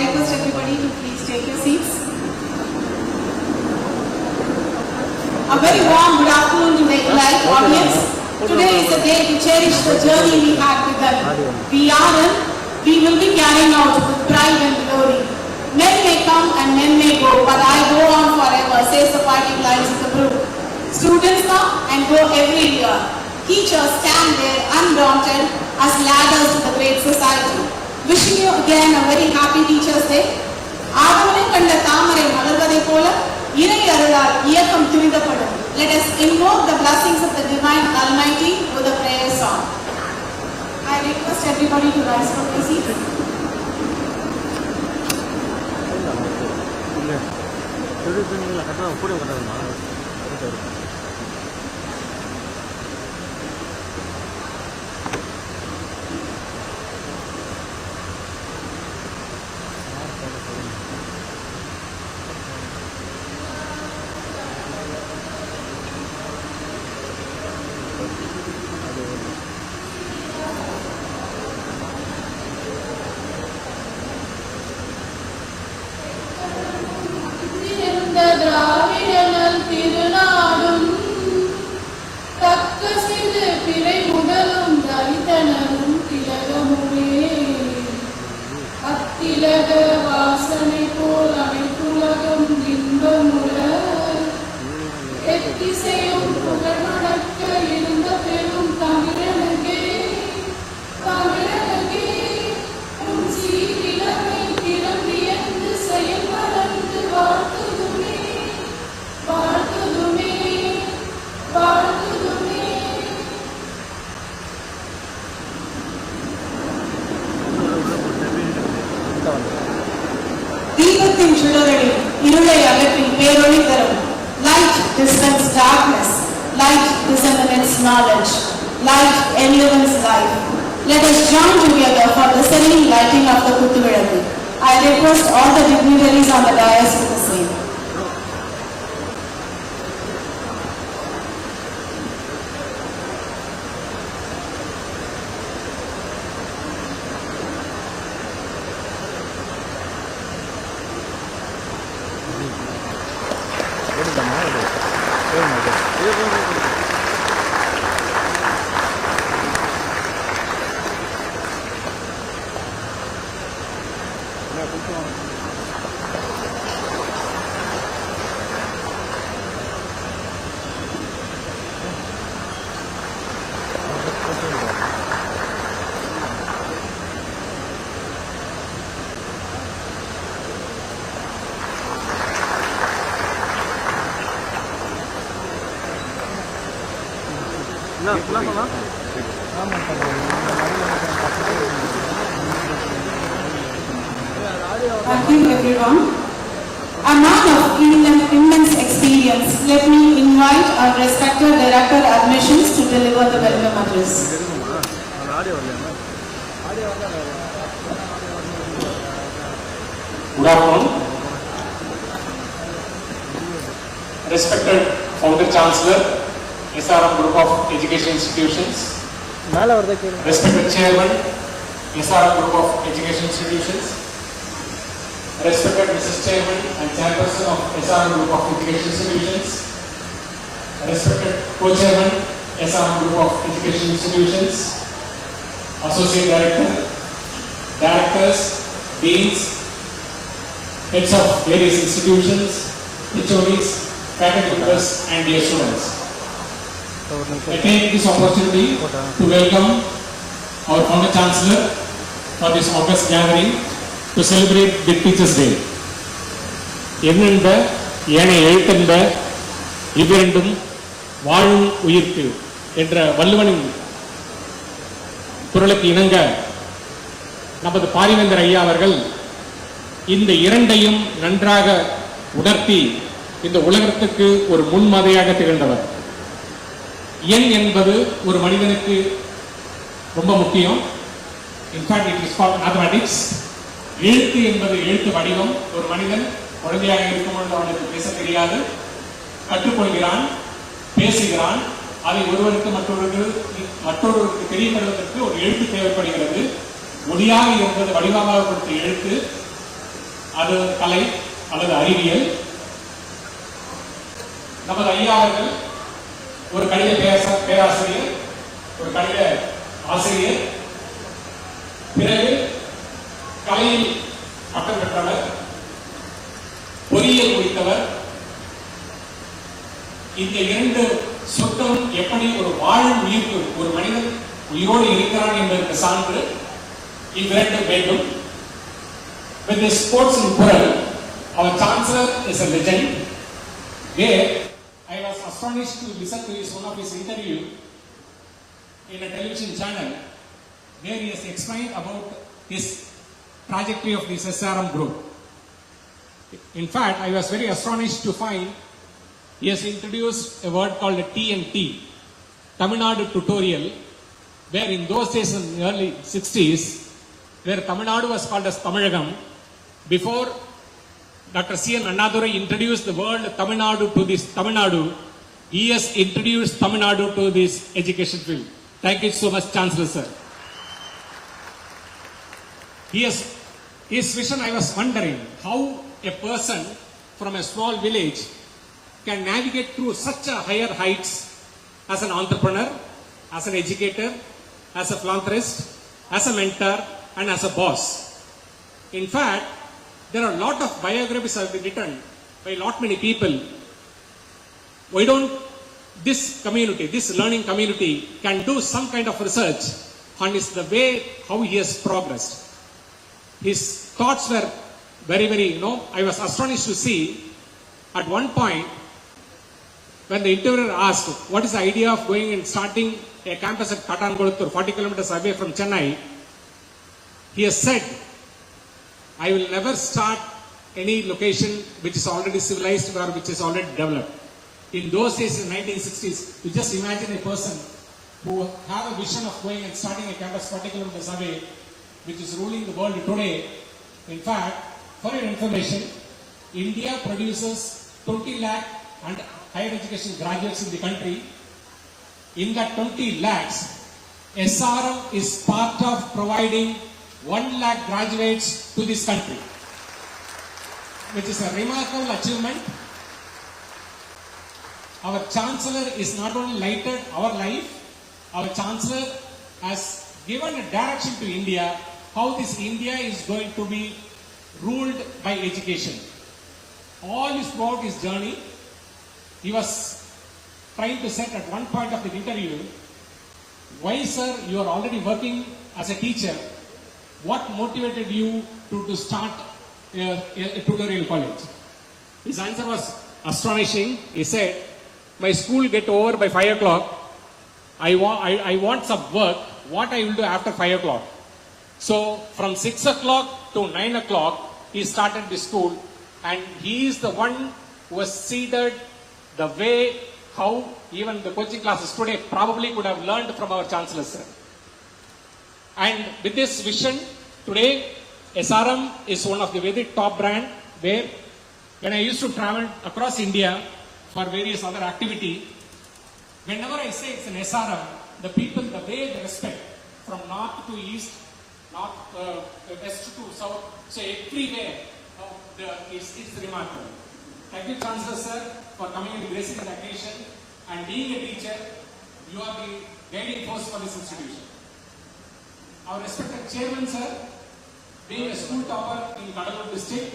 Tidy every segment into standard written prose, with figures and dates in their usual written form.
request everybody to please take your seats. A very warm good afternoon to the elite audience. Today is the day to cherish the journey we had with them. We will be carrying out with pride and glory. Men may come and men may go, but I go on forever, says the poetic lines of the brook. Students come and go every year. Teachers stand there undaunted as ladders to the great society. Wishing you again a very happy Teachers' Day. ஆதவனை கண்ட தாமரை மலர்வதை போல இறை அருளால் இயக்கம் துரிதப்படும். Let us invoke the blessings of the Divine Almighty with a prayer song. I request everybody to rise from their seats. Light dispenses darkness. Light disseminates knowledge. Light enlivens life. Let us join together for the serene lighting of the Puthiyathalaimuraitv. I request all the dignitaries on the dais to the same. Thank you everyone. A man of immense experience, let me invite our respected Director Admissions to deliver the welcome address. Good afternoon. Respected Founder Chancellor, SRM Group of Education Institutions, respected Chairman, SRM Group of Education Institutions, respected Mrs. Chairman and Chairperson of SRM Group of Education Institutions, respected Co-Chairman, SRM Group of Education Institutions, Associate Director, Directors, Deans, Heads of various institutions, HODs, faculty members and dear students. I take this opportunity to welcome our Founder Chancellor for this August gathering to celebrate the Teachers' Day. என்னென்ப ஏனை எழுத்தென்ப இவ்விரண்டும் வாழும் உயிர்க்கு என்ற வள்ளுவனின் குரலுக்கு இணங்க நமது பாரிவேந்தர் ஐயா அவர்கள் இந்த இரண்டையும் நன்றாக உணர்த்தி இந்த உலகத்துக்கு ஒரு முன்மாதிரியாக திகழ்ந்தவர். எண் என்பது ஒரு மனிதனுக்கு ரொம்ப முக்கியம். In fact it is called mathematics. எழுத்து என்பது எழுத்து வடிவம். ஒரு மனிதன் குழந்தையாக இருக்கும்பொழுது அவனுக்கு பேச தெரியாது, கற்றுக்கொள்கிறான். பேசுகிறான். அதை ஒருவருக்கு மற்றொருவருக்கு தெரியப்படுவதற்கு ஒரு எழுத்து தேவைப்படுகிறது. மொழியாக இருந்தது வடிவமாக கொடுத்த எழுத்து, அது கலை அல்லது அறிவியல். நமது ஐயா அவர்கள் ஒரு கணித பேராசிரியர், ஒரு கணித ஆசிரியர், பிறகு கலையில் பட்டம் பெற்றவர், பொறியியல் முடித்தவர். இந்த இரண்டு சொற்களும் எப்படி ஒரு வாழும் உயிர்ப்பு, ஒரு மனிதன் உயிரோடு இருக்கிறான் என்பதற்கு சான்று இவ்விரண்டு வேண்டும். With this quotes in Quran, our chancellor is a legend. Where I was astonished to listen to one of his interview in a television channel, where he has explained about his trajectory of this SRM group. In fact, I was very astonished to find he has introduced a word called a TNT, Tamil Nadu tutorial, where in those days in the early 60s, where Tamil Nadu was called as Tamilagam, before Dr. C.N. Annadurai introduced the word Tamil Nadu to this Tamil Nadu, he has introduced Tamil Nadu to this education field. Thank you so much, Chancellor sir. His vision, I was wondering how a person from a small village can navigate through such a higher heights as an entrepreneur, as an educator, as a philanthropist, as a mentor, and as a boss. In fact, there are a lot of biographies have been written by lot many people. Why don't this community, this learning community, can do some kind of research on the way how he has progressed. His thoughts were very, I was astonished to see at one point when the interviewer asked, what is the idea of going and starting a campus at Katangoduttur, 40 kilometers away from Chennai? He has said, I will never start any location which is already civilized or which is already developed. In those days, in 1960s, you just imagine a person who have a vision of going and starting a campus 40 kilometers away, which is ruling the world today. In fact, for your information, India produces 20 lakh and higher education graduates in the country. In that 20 lakhs, SRM is part of providing 1 lakh graduates to this country, which is a remarkable achievement. Our Chancellor is not only lighted our life, our Chancellor has given a direction to India, how this India is going to be ruled by education. All is throughout his journey. He was trying to set at one point of the interview, why sir, you are already working as a teacher, what motivated you to start a tutorial college? His answer was astonishing. He said, my school get over by 5 o'clock. I want some work. What I will do after 5 o'clock? So from 6 o'clock to 9 o'clock, he started the school, and he is the one who has seeded the way how even the coaching classes today probably could have learned from our Chancellor sir. And with this vision, today SRM is one of the very top brand, where when I used to travel across India for various other activity, whenever I say it's an SRM, the people, the way they respect from north to east, west to south, so everywhere it's remarkable. Thank you, Chancellor sir, for coming and gracing the occasion, and being a teacher, you are the guiding force for this institution. Our respected chairman sir, being a school topper in Kollywood district,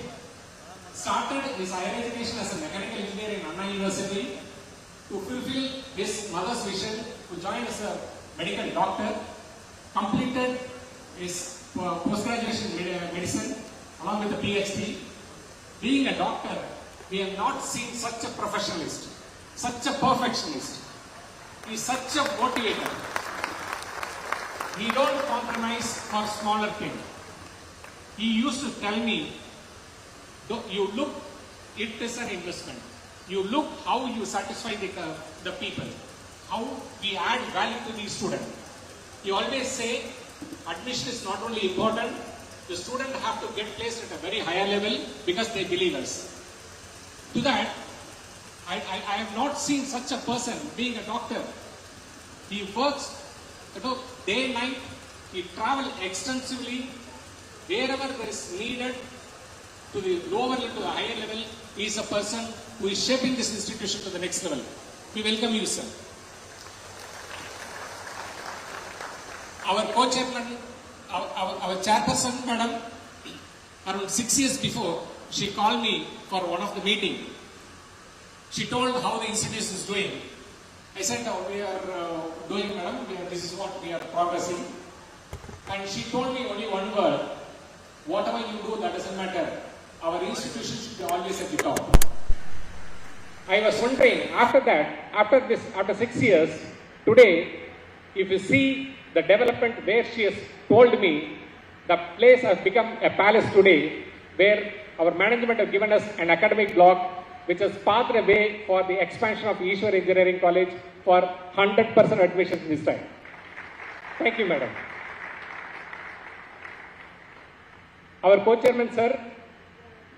started his higher education as a mechanical engineer in Anna University to fulfill his mother's vision to join as a medical doctor, completed his post-graduation medicine along with the PhD. Being a doctor, we have not seen such a professionalist, such a perfectionist. He is such a motivator. He don't compromise for smaller things. He used to tell me, you look, it is an investment. You look how you satisfy the people, how we add value to the student. He always say, admission is not only important, the student have to get placed at a very higher level because they believe us. To that, I have not seen such a person being a doctor. He works, day and night. He travels extensively wherever there is needed, to the lower level, to the higher level. He is a person who is shaping this institution to the next level. We welcome you, sir. Our co-chairman, our chairperson, madam, around 6 years before, she called me for one of the meeting. She told how the institution is doing. I said, we are doing, madam, this is what we are progressing. And she told me only one word: whatever you do, that doesn't matter. Our institution should be always at the top. I was wondering, after that, after 6 years, today, if you see the development where she has told me, the place has become a palace today, where our management have given us an academic block which has paved the way for the expansion of Ishwar Engineering College for 100% admissions this time. Thank you, madam. Our co-chairman, sir,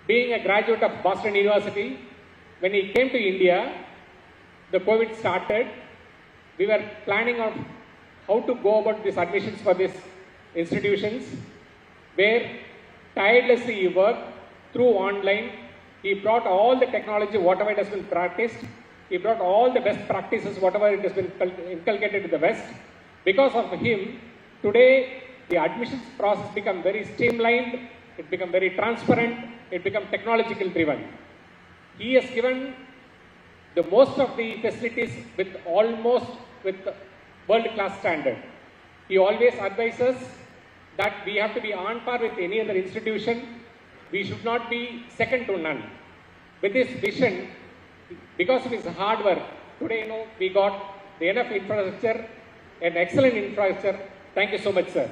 being a graduate of Boston University, when he came to India, the COVID started. We were planning on how to go about these admissions for these institutions, where tirelessly he worked through online. He brought all the technology, whatever it has been practiced. He brought all the best practices, whatever it has been inculcated to the West. Because of him, today the admissions process become very streamlined, it become very transparent, it become technological driven. He has given the most of the facilities with world-class standard. He always advises that we have to be on par with any other institution. We should not be second to none. With this vision, because of his hard work, today we got the enough infrastructure, an excellent infrastructure. Thank you so much, sir.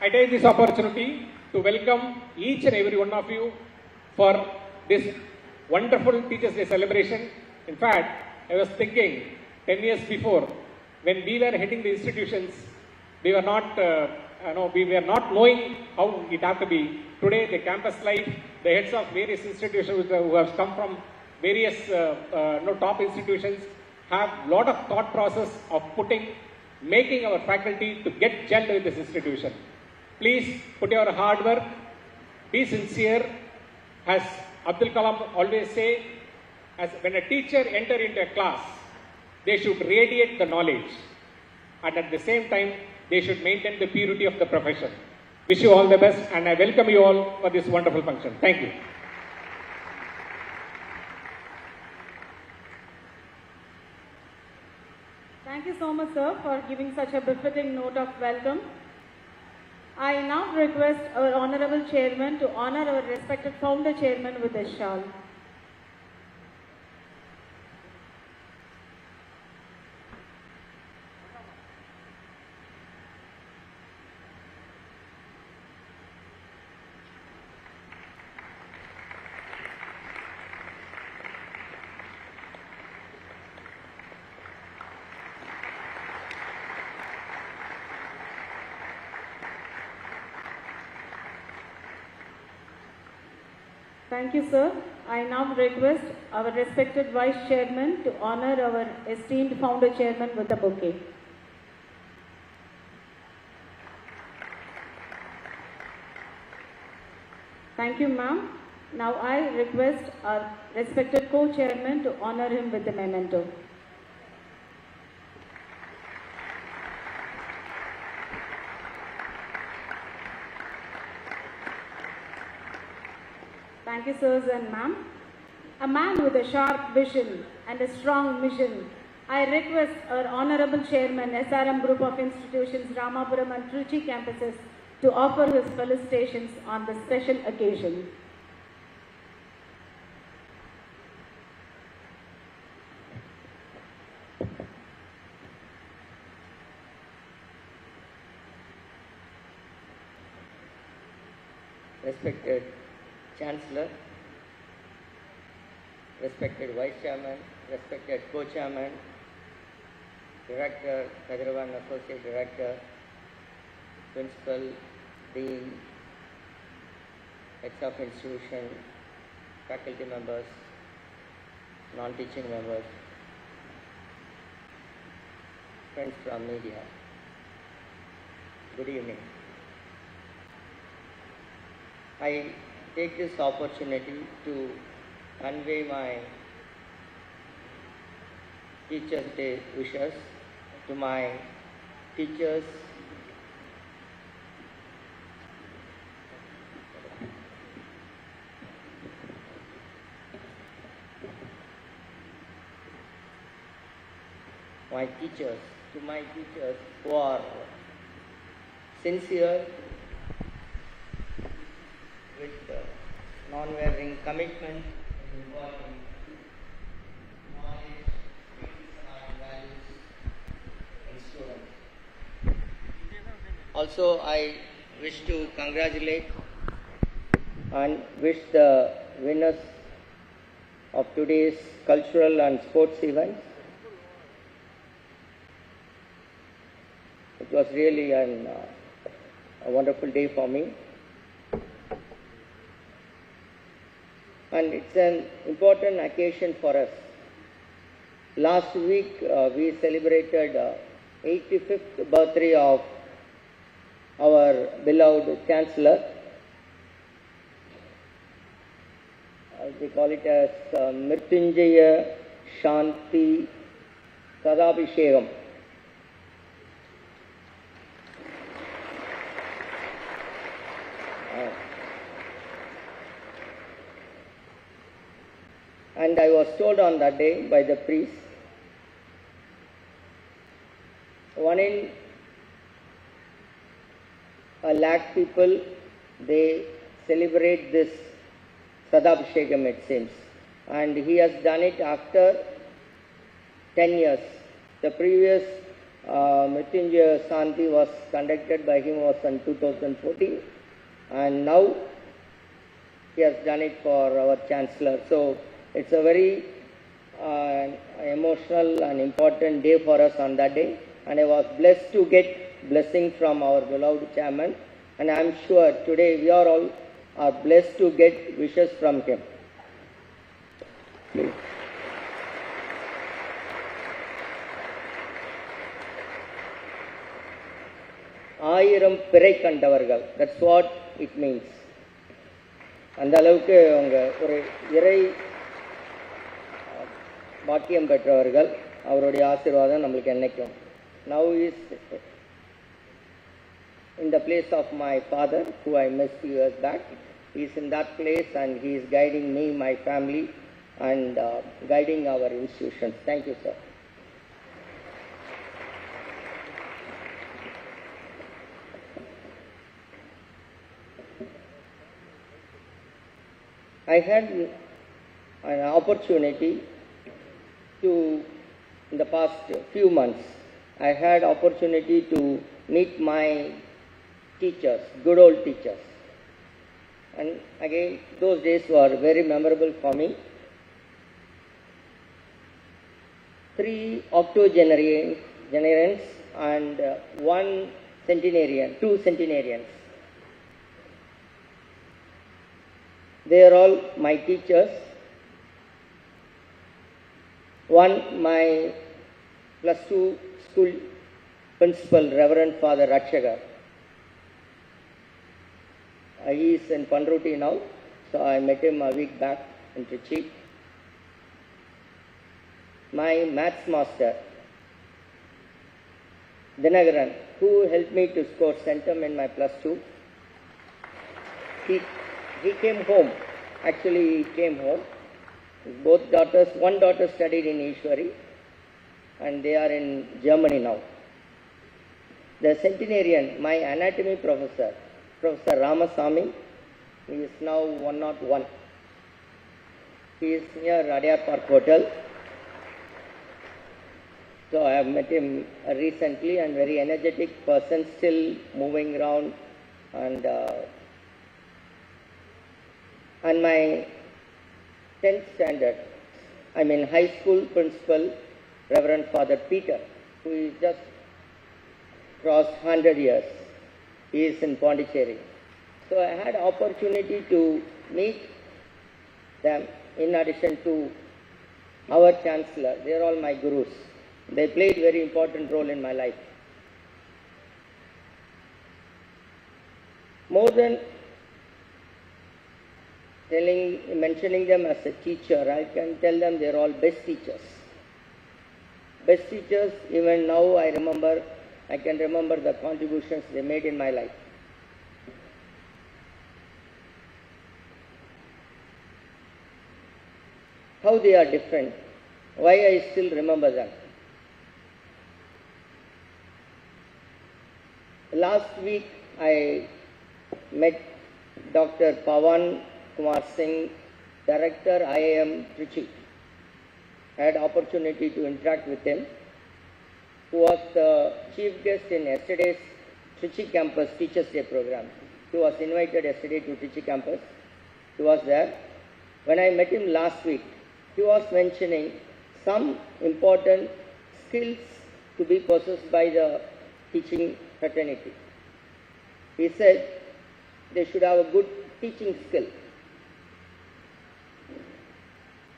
I take this opportunity to welcome each and every one of you for this wonderful Teachers' Day celebration. In fact, I was thinking 10 years before, when we were heading the institutions, we were not knowing how it had to be. Today, the campus life, the heads of various institutions who have come from various top institutions have a lot of thought process of making our faculty to get gelled with this institution. Please put your hard work, be sincere. As Abdul Kalam always say, when a teacher enters into a class, they should radiate the knowledge, and at the same time, they should maintain the purity of the profession. Wish you all the best, and I welcome you all for this wonderful function. Thank you. Thank you so much, sir, for giving such a befitting note of welcome. I now request our Honorable Chairman to honor our respected Founder Chairman with a shawl. Thank you, sir. I now request our respected Vice Chairman to honor our esteemed Founder Chairman with a bouquet. Thank you, ma'am. Now I request our respected Co-Chairman to honor him with a memento. Thank you, sirs and ma'am. A man with a sharp vision and a strong mission, I request our Honorable Chairman, SRM Group of Institutions, Ramapuram and Trichy campuses to offer his felicitations on this special occasion. Respected Chancellor, respected Vice Chairman, respected Co-Chairman, Director, Kadirvan Associate Director, Principal, Dean, Heads of Institution, faculty members, non-teaching members, friends from media, good evening. I take this opportunity to convey my Teachers' Day wishes to my teachers, who are sincere with non-wavering commitment in imparting knowledge, and values in students. Also, I wish to congratulate and wish the winners of today's cultural and sports events. It was really a wonderful day for me. And it's an important occasion for us. Last week we celebrated 85th birthday of our beloved Chancellor. They call it as Mrityunjaya Shanti Sadabhishekam. And I was told on that day by the priest, 1 in a lakh people, they celebrate this Sadabhishekam, it seems. And he has done it after 10 years. The previous Mrityunjaya Shanti was conducted by him was in 2014. And now he has done it for our Chancellor. So it's a very emotional and important day for us on that day. And I was blessed to get blessing from our beloved chairman. And I am sure today we are all blessed to get wishes from him. Please. ஆயிரம் பிறை கண்டவர்கள், that's what it means. அந்த அளவுக்கு அவங்க ஒரு இறை பாக்கியம் பெற்றவர்கள். அவருடைய ஆசீர்வாதம் நம்மளுக்கு என்னைக்கும். Now is in the place of my father, who I missed few years back. He is in that place and he is guiding me, my family, and guiding our institutions. Thank you, sir. I had an opportunity to, in the past few months, I had opportunity to meet my teachers, good old teachers. And again, those days were very memorable for me. 3 octogenarians and 1 centenarian, 2 centenarians. They are all my teachers. One, my +2 school principal, Reverend Father Ratshakar. He is in Panruti now, so I met him a week back in Trichy. My maths master, Dinagaran, who helped me to score centum in my +2. He came home. Actually, he came home. Both daughters, one daughter studied in Ishwari, and they are in Germany now. The centenarian, my anatomy professor, Professor Ramasamy, he is now 101. He is near Radiyar Park Hotel. So I have met him recently, and very energetic person, still moving around, and my 10th standard, high school principal, Reverend Father Peter, who is just crossed 100 years. He is in Pondicherry. So I had opportunity to meet them in addition to our Chancellor. They are all my gurus. They played very important role in my life. More than mentioning them as a teacher, I can tell them they are all best teachers. Best teachers, even now I can remember the contributions they made in my life. How they are different, why I still remember them. Last week I met Dr. Pawan Kumar Singh, Director IIM Trichy. I had opportunity to interact with him, who was the chief guest in yesterday's Trichy campus Teachers Day program. He was invited yesterday to Trichy campus. He was there. When I met him last week, he was mentioning some important skills to be possessed by the teaching fraternity. He said they should have a good teaching skill.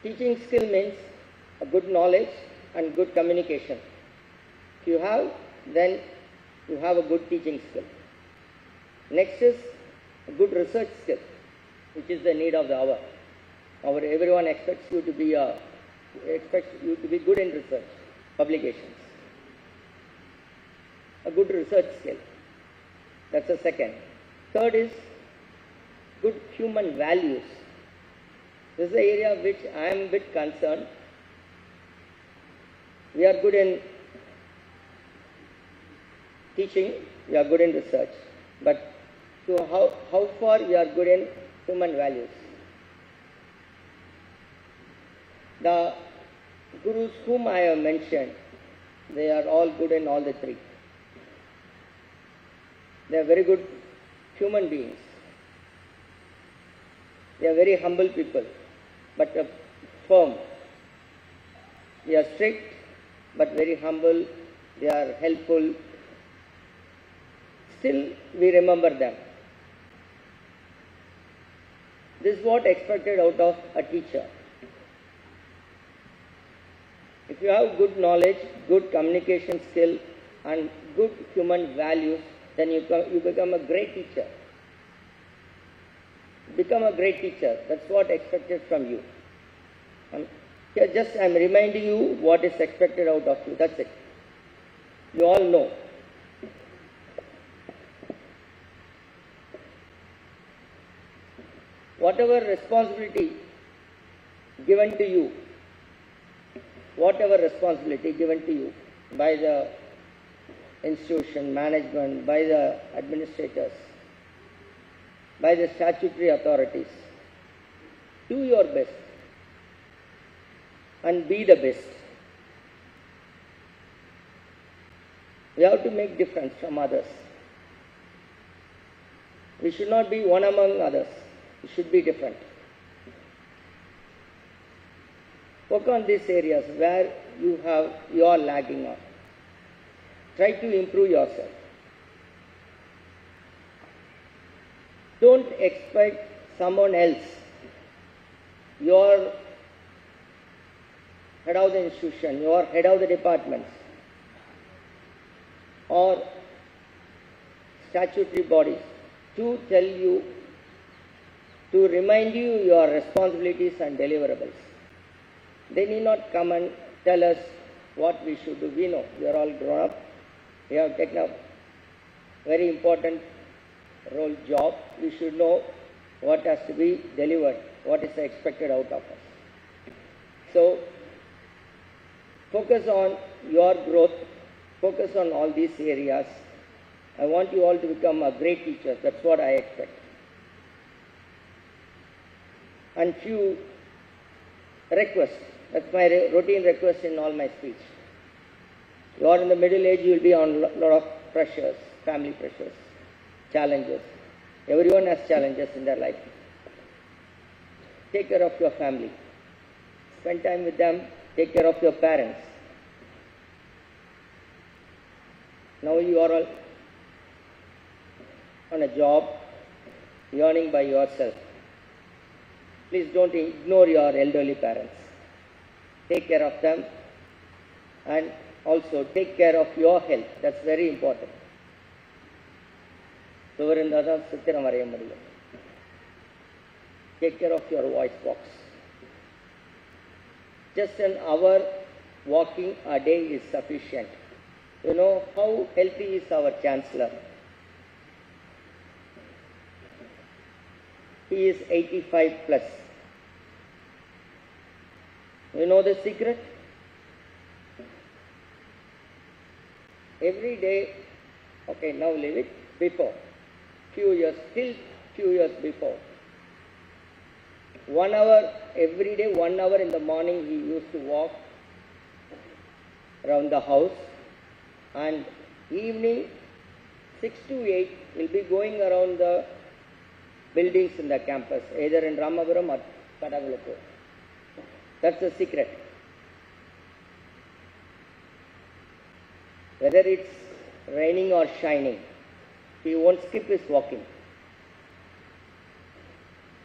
Teaching skill means a good knowledge and good communication. If you have, then you have a good teaching skill. Next is a good research skill, which is the need of the hour. Everyone expects you to be good in research, publications. A good research skill. That's the second. Third is good human values. This is the area which I am a bit concerned. We are good in teaching, we are good in research, but to how far we are good in human values. The gurus whom I have mentioned, they are all good in all the three. They are very good human beings. They are very humble people, but firm. They are strict, but very humble. They are helpful. Still, we remember them. This is what expected out of a teacher. If you have good knowledge, good communication skill, and good human values, then you become a great teacher. Become a great teacher. That's what expected from you. Here I'm reminding you what is expected out of you. That's it. You all know. Whatever responsibility given to you, by the institution, management, by the administrators, by the statutory authorities, do your best and be the best. We have to make difference from others. We should not be one among others. We should be different. Work on these areas where you are lagging on. Try to improve yourself. Don't expect someone else, your head of the institution, your head of the departments, or statutory bodies to tell you, to remind you your responsibilities and deliverables. They need not come and tell us what we should do. We know, we are all grown up. We have taken up very important job. We should know what has to be delivered, what is expected out of us. So, focus on your growth, focus on all these areas. I want you all to become a great teacher. That's what I expect. And few requests. That's my routine request in all my speech. You are in the middle age, you will be on a lot of pressures, family pressures, challenges. Everyone has challenges in their life. Take care of your family. Spend time with them. Take care of your parents. Now you are all on a job, earning by yourself. Please don't ignore your elderly parents. Take care of them and also take care of your health. That's very important. Take care of your voice box. Just an hour walking a day is sufficient. You know how healthy is our Chancellor? He is 85 plus. You know the secret? Every day, okay, now leave it, before, few years before, 1 hour, every day 1 hour in the morning he used to walk around the house, and evening 6 to 8 will be going around the buildings in the campus, either in Ramapuram or Kadavalakur. That's the secret. Whether it's raining or shining, he won't skip his walking.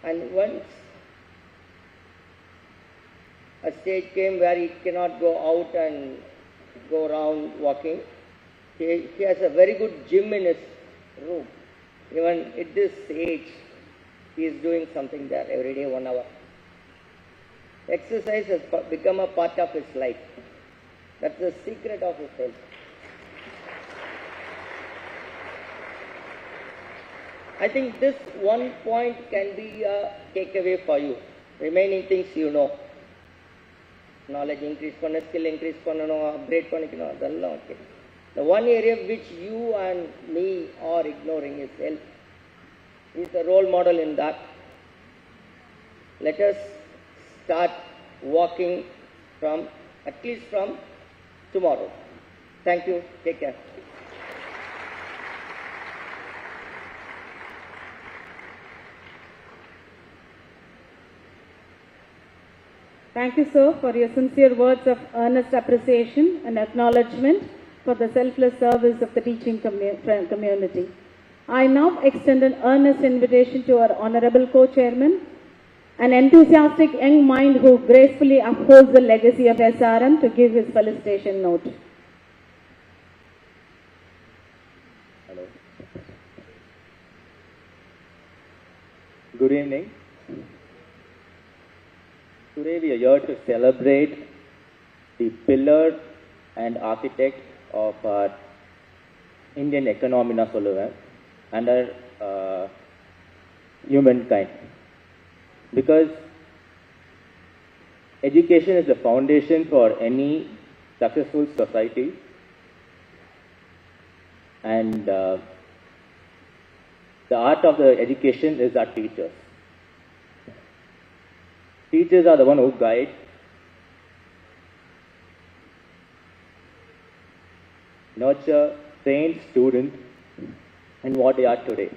And once a stage came where he cannot go out and go around walking, he has a very good gym in his room. Even at this age, he is doing something there every day, 1 hour. Exercise has become a part of his life. That's the secret of his health. I think this one point can be a takeaway for you. Remaining things you know. Knowledge increase panna, skill increase panna, upgrade panna, adella okay. The one area which you and me are ignoring is health. He is a role model in that. Let us start walking from, at least from tomorrow. Thank you. Take care. Thank you, sir, for your sincere words of earnest appreciation and acknowledgement for the selfless service of the teaching community. I now extend an earnest invitation to our Honorable Co-Chairman, an enthusiastic young mind who gracefully upholds the legacy of SRM, to give his felicitation note. Hello. Good evening. Today we are here to celebrate the pillar and architect of our Indian economy and our humankind. Because education is the foundation for any successful society, and the art of the education is our teachers. Teachers are the one who guide, nurture, train students in what they are today.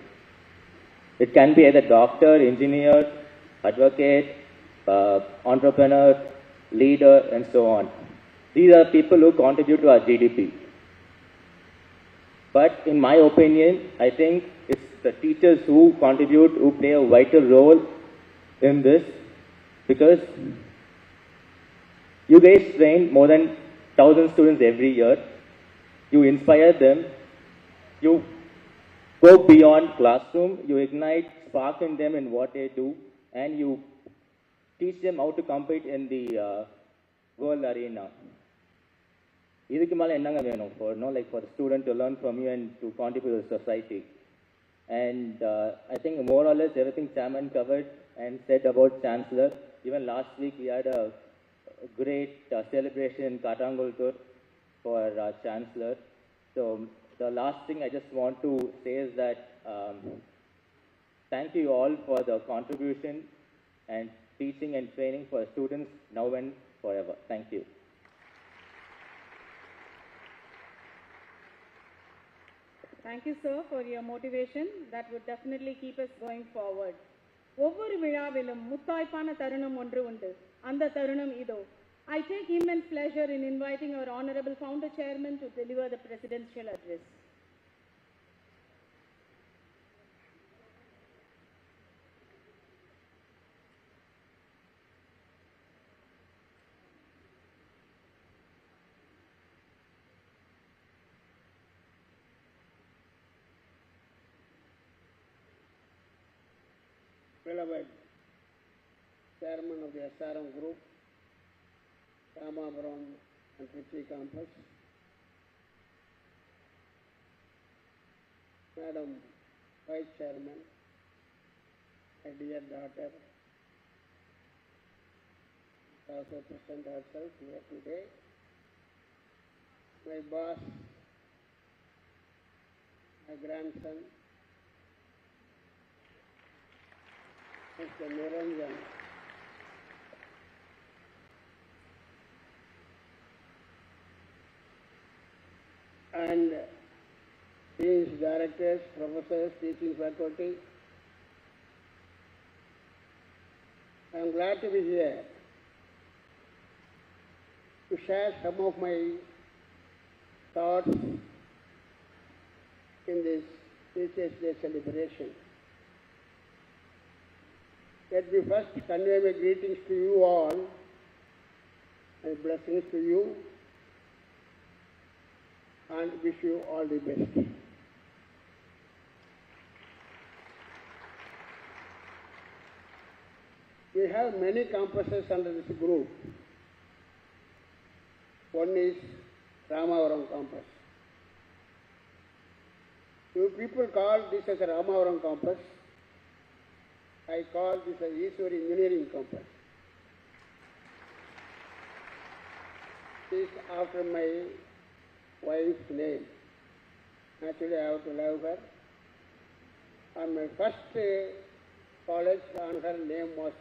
It can be either doctor, engineer, advocate, entrepreneur, leader, and so on. These are people who contribute to our GDP. But in my opinion, I think it's the teachers who contribute, who play a vital role in this, because you guys train more than 1,000 students every year. You inspire them. You go beyond classroom. You ignite spark in them in what they do, and you teach them how to compete in the world arena. இதுக்கு மேல என்னங்க வேணும் for for the student to learn from you and to contribute to the society. And I think more or less everything Chairman covered and said about Chancellor. Even last week we had a great celebration in Katangultur for Chancellor. So the last thing I just want to say is that thank you all for the contribution and teaching and training for students now and forever. Thank you. Thank you, sir, for your motivation. That would definitely keep us going forward. ஒவ்வொரு விழாவிலும் முத்தாய்ப்பான தருணம் ஒன்று உண்டு. அந்த தருணம் இதோ. I take immense pleasure in inviting our Honorable Founder Chairman to deliver the presidential address. beloved chairman of the SRM group, Ramapuram and Trichy campus, Madam Vice Chairman, my dear daughter, also present herself here today, my boss, my grandson, Mr. Niranjan, and deans, directors, professors, teaching faculty. I am glad to be here to share some of my thoughts in this Teachers' Day celebration. Let me first convey my greetings to you all and blessings to you and wish you all the best. We have many campuses under this group. One is Ramapuram campus. You people call this as a Ramapuram campus. I call this a Eastward Engineering campus. This is after my wife's name. Naturally, I have to love her. And my first college on her name was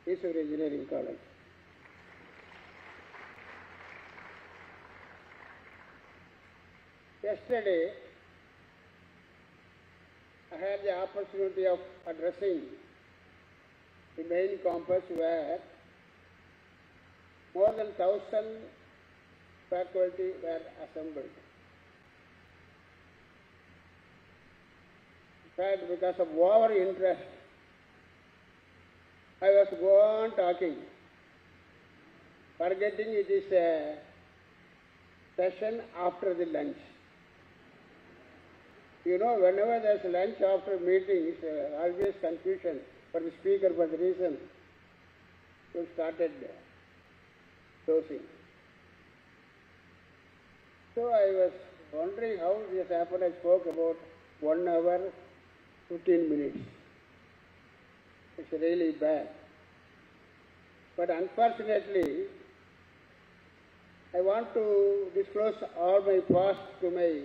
Eastward Engineering College. Yesterday, I had the opportunity of addressing the main campus where more than 1,000 faculty were assembled. In fact, because of our interest, I was go on talking, forgetting it is a session after the lunch. You know, whenever there is lunch after meeting, it's always confusion for the speaker for the reason you started dosing. So I was wondering how this happened. I spoke about 1 hour, 15 minutes. It's really bad. But unfortunately, I want to disclose all my past to my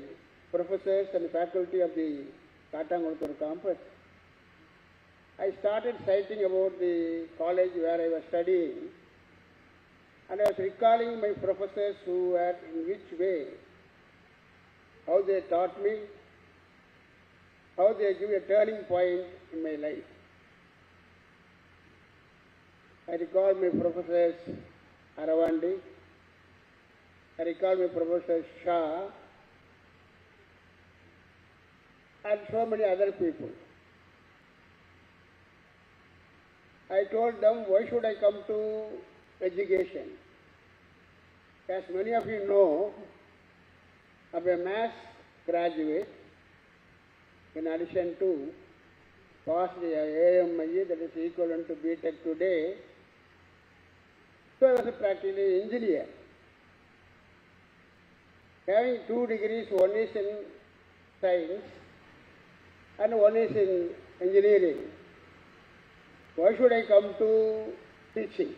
professors and faculty of the Katangulattur campus. I started citing about the college where I was studying, and I was recalling my professors who were in which way, how they taught me, how they give a turning point in my life. I recall my professors Aravandi, I recall my professor Shah, and so many other people. I told them, why should I come to education? As many of you know, I'm a maths graduate, in addition to passed the AMIE, that is equivalent to BTech today. So I was practically an engineer. Having 2 degrees, one is in science and one is in engineering. Why should I come to teaching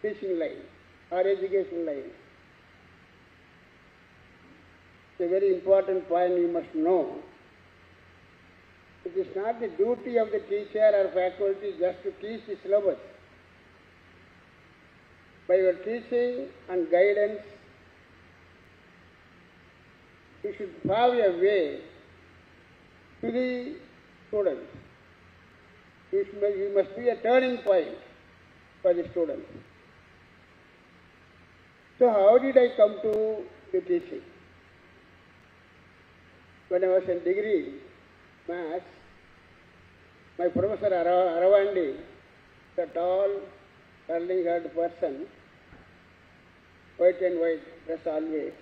line or education line? It's a very important point you must know. It is not the duty of the teacher or faculty just to teach the syllabus. By your teaching and guidance, you should pave a way to the students. You must be a turning point for the students. So how did I come to the teaching? When I was in degree, maths, my professor Aravandi, a tall, curling-haired person, white and white dress always,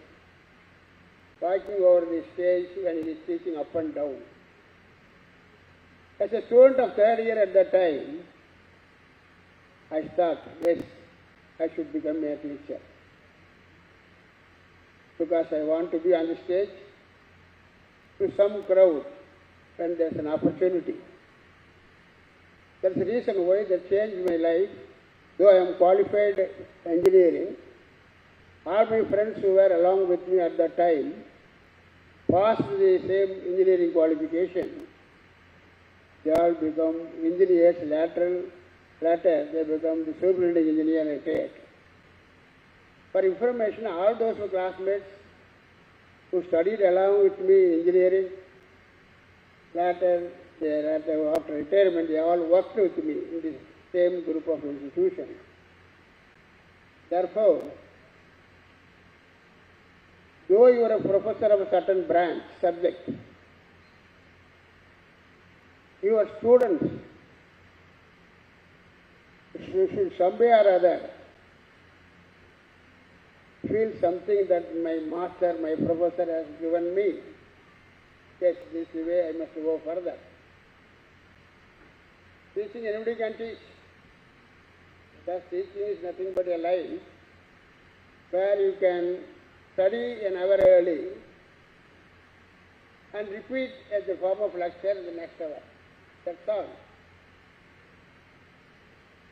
walking over the stage when he is teaching up and down. As a student of third year at that time, I thought, yes, I should become a teacher. Because I want to be on the stage to some crowd when there's an opportunity. That's the reason why that changed my life. Though I am qualified engineering, all my friends who were along with me at that time passed the same engineering qualification. They all become engineers. Later they become the civil building engineer and retired. For information, all those classmates who studied along with me in engineering, after retirement, they all worked with me in the same group of institutions. Therefore, though you are a professor of a certain branch, subject, your students should some way or other feel something that my master, my professor has given me. Yes, this is the way I must go further. Teaching, anybody can teach. Because teaching is nothing but a life where you can study an hour early and repeat as a form of lecture in the next hour. That's all.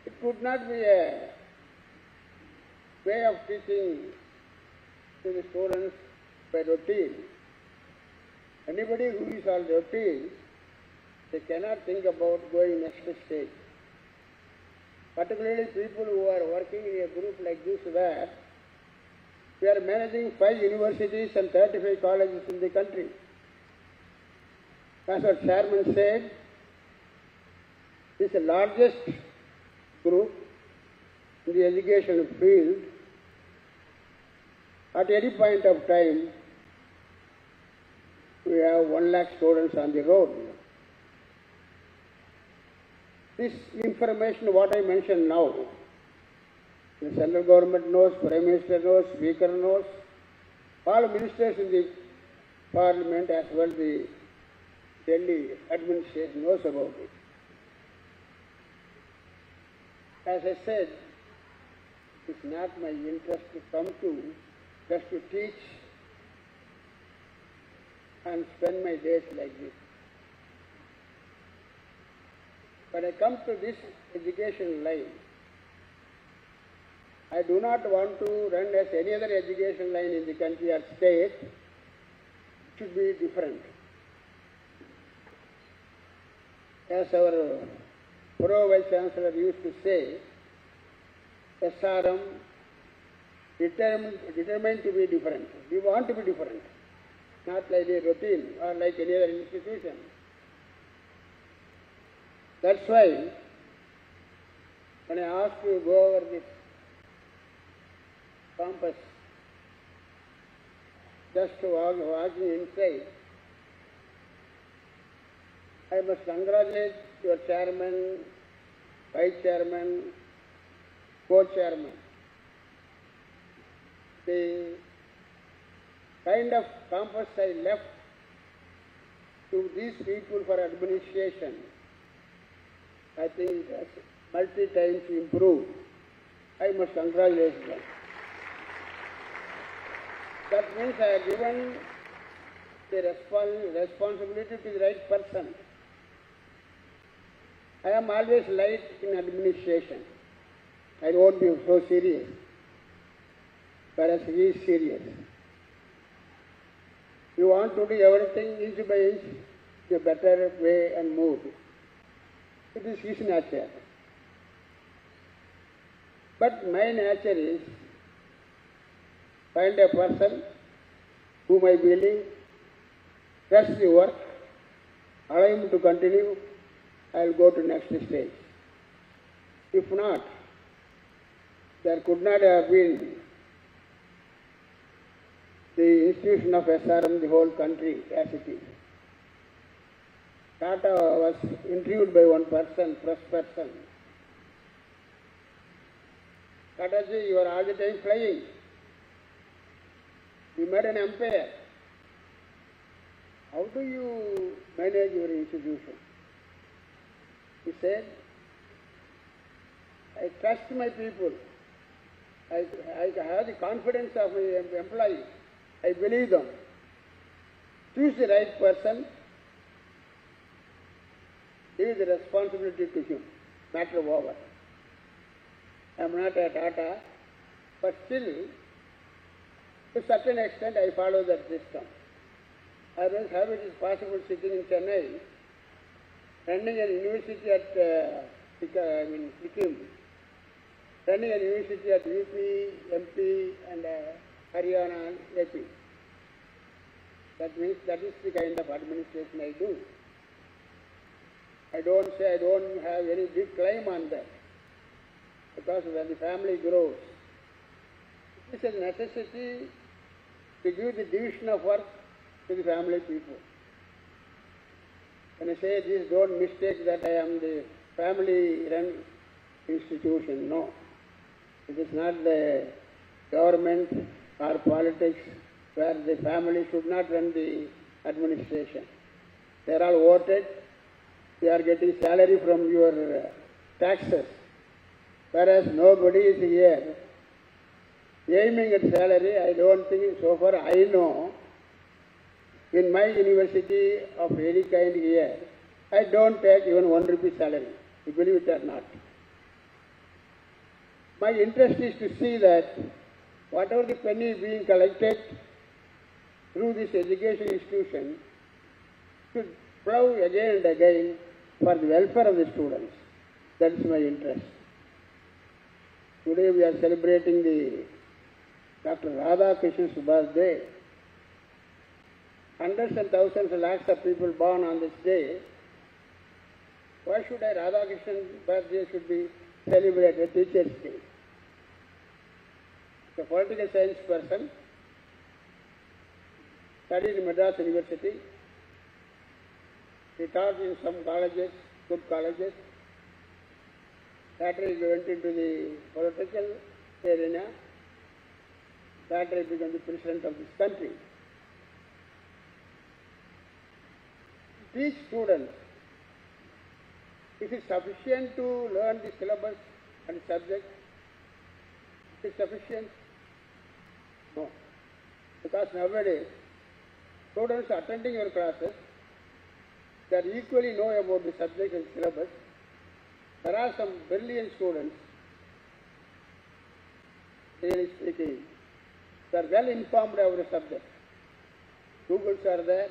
It could not be a way of teaching to the students by routine. Anybody who is on routine, they cannot think about going next stage. Particularly people who are working in a group like this where we are managing 5 universities and 35 colleges in the country. That's what chairman said. This is the largest group in the educational field. At any point of time, we have 1 lakh students on the road. This information, what I mentioned now, the central government knows, Prime Minister knows, Speaker knows, all ministers in the Parliament as well the Delhi administration knows about it. As I said, it's not my interest to come to just to teach and spend my days like this. When I come to this education line, I do not want to run as any other education line in the country or state. It should be different. As our Pro Vice Chancellor used to say, SRM determined to be different. We want to be different, not like a routine or like any other institution. That's why when I asked you to go over this campus, just walking inside, I must congratulate your chairman, vice chairman, co-chairman. The kind of campus I left to these people for administration, I think it has multi-times improved. I must congratulate them. That means I have given the responsibility to the right person. I am always light in administration. I won't be so serious, whereas he is serious. You want to do everything inch by inch, in a better way and mood. It is his nature. But my nature is find a person whom I believe, trust the work, allow him to continue, I will go to next stage. If not, there could not have been the institution of SRM, the whole country as it is. Tata was interviewed by one person, press person. Tataji, you are all the time flying. You made an empire. How do you manage your institution? He said, I trust my people. I have the confidence of my employees. I believe them. Choose the right person. Give the responsibility to him. Matter over. I am not a Tata, but still, to a certain extent, I follow that system. I don't have it is possible sitting in Chennai, running an university at Sikkim, running an university at UP, MP, and Haryana, and AP. That means that is the kind of administration I do. I don't say I don't have any big claim on that, because when the family grows, it is a necessity to give the division of work to the family people. When I say this, don't mistake that I am the family-run institution. No. It is not the government or politics where the family should not run the administration. They are all voted. They are getting salary from your taxes. Whereas nobody is here aiming at salary. I don't think, so far I know, in my university of any kind here, I don't take even 1 rupee salary, you believe it or not. My interest is to see that whatever the penny being collected through this education institution should plow again and again for the welfare of the students. That is my interest. Today we are celebrating the Dr. Radhakrishnan birthday. Hundreds and thousands and lakhs of people born on this day. Why should Radhakrishnan birthday should be celebrated Teachers' Day? The political science person, studied in Madras University. He taught in some colleges, good colleges. Later he went into the political arena. Later he became the president of this country. Teach students. Is it sufficient to learn the syllabus and subject? Is it sufficient? No. Because nowadays, students attending your classes, they equally know about the subject and syllabus. There are some brilliant students, really speaking, they are well informed about the subject. Googles are there,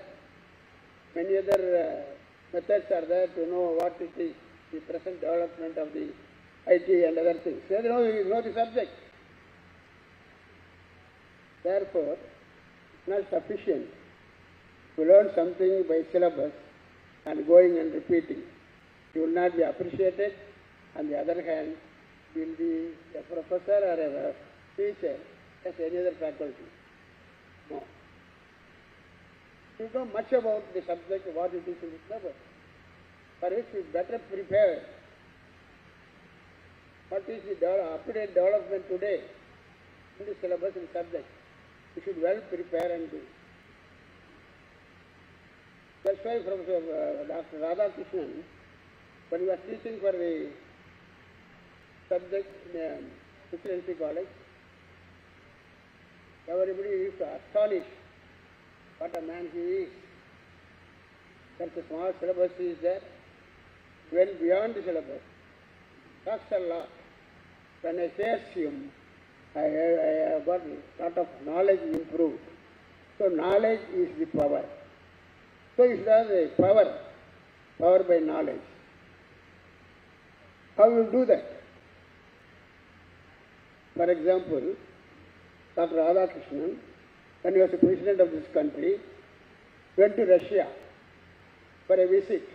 many other methods are there to know what it is, the present development of the IT and other things. They know the subject. Therefore, it's not sufficient to learn something by syllabus and going and repeating. You will not be appreciated. On the other hand, you will be a professor or a teacher as any other faculty. No. You know much about the subject, what it is in the syllabus. For which you better prepare. What is the up-to-date development today in the syllabus and subject? You should well prepare and do. That's why Professor Dr. Radhakrishnan, when he was teaching for the subject in Presidency College, everybody used to astonish what a man he is. That's a small syllabus is there. Went beyond the syllabus. Talks a lot. When I face him, I have got a lot of knowledge improved. So knowledge is the power. So you should have the power by knowledge. How you do that? For example, Dr. Radhakrishnan, when he was the president of this country, went to Russia for a visit.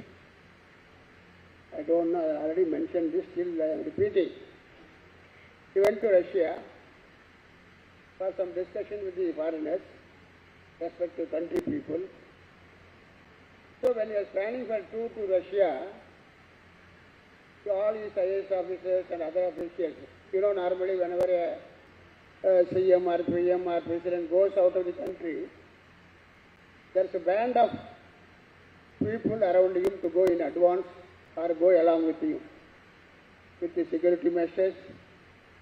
I don't know, I already mentioned this, still I am repeating. He went to Russia for some discussion with the foreigners, respective country people. So when he was planning for a tour to Russia, to all his IAS officers and other officials, you know, normally whenever a CM or PM or president goes out of the country, there's a band of people around him to go in advance or go along with you, with the security measures,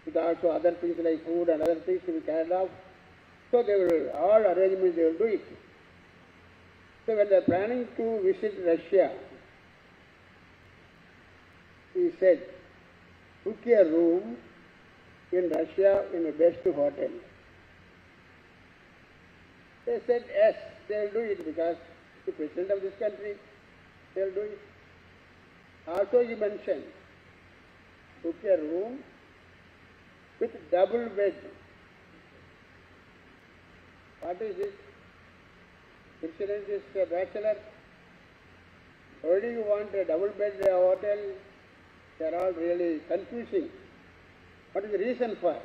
with also other things like food and other things to be carried out. So they will, all arrangements they will do it. So when they are planning to visit Russia, he said, book a room in Russia in the best hotel. They said yes, they will do it because the president of this country, they will do it. Also he mentioned, book a room with double bed. What is this? President is a bachelor. Why do you want a double bed hotel? They are all really confusing. What is the reason for?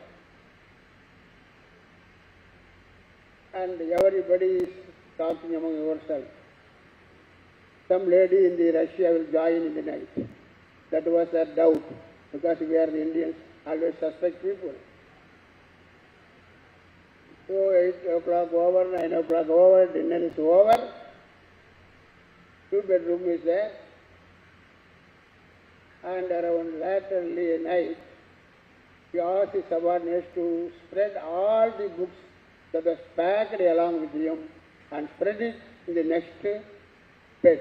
And everybody is talking among yourselves. Some lady in the Russia will join in the night. That was their doubt, because we are the Indians, always suspect people. So 8 o'clock over, 9 o'clock over, dinner is over. 2-bedroom is there. And around laterly night, he asked his subordinates to spread all the books that was packed along with him and spread it in the next bed.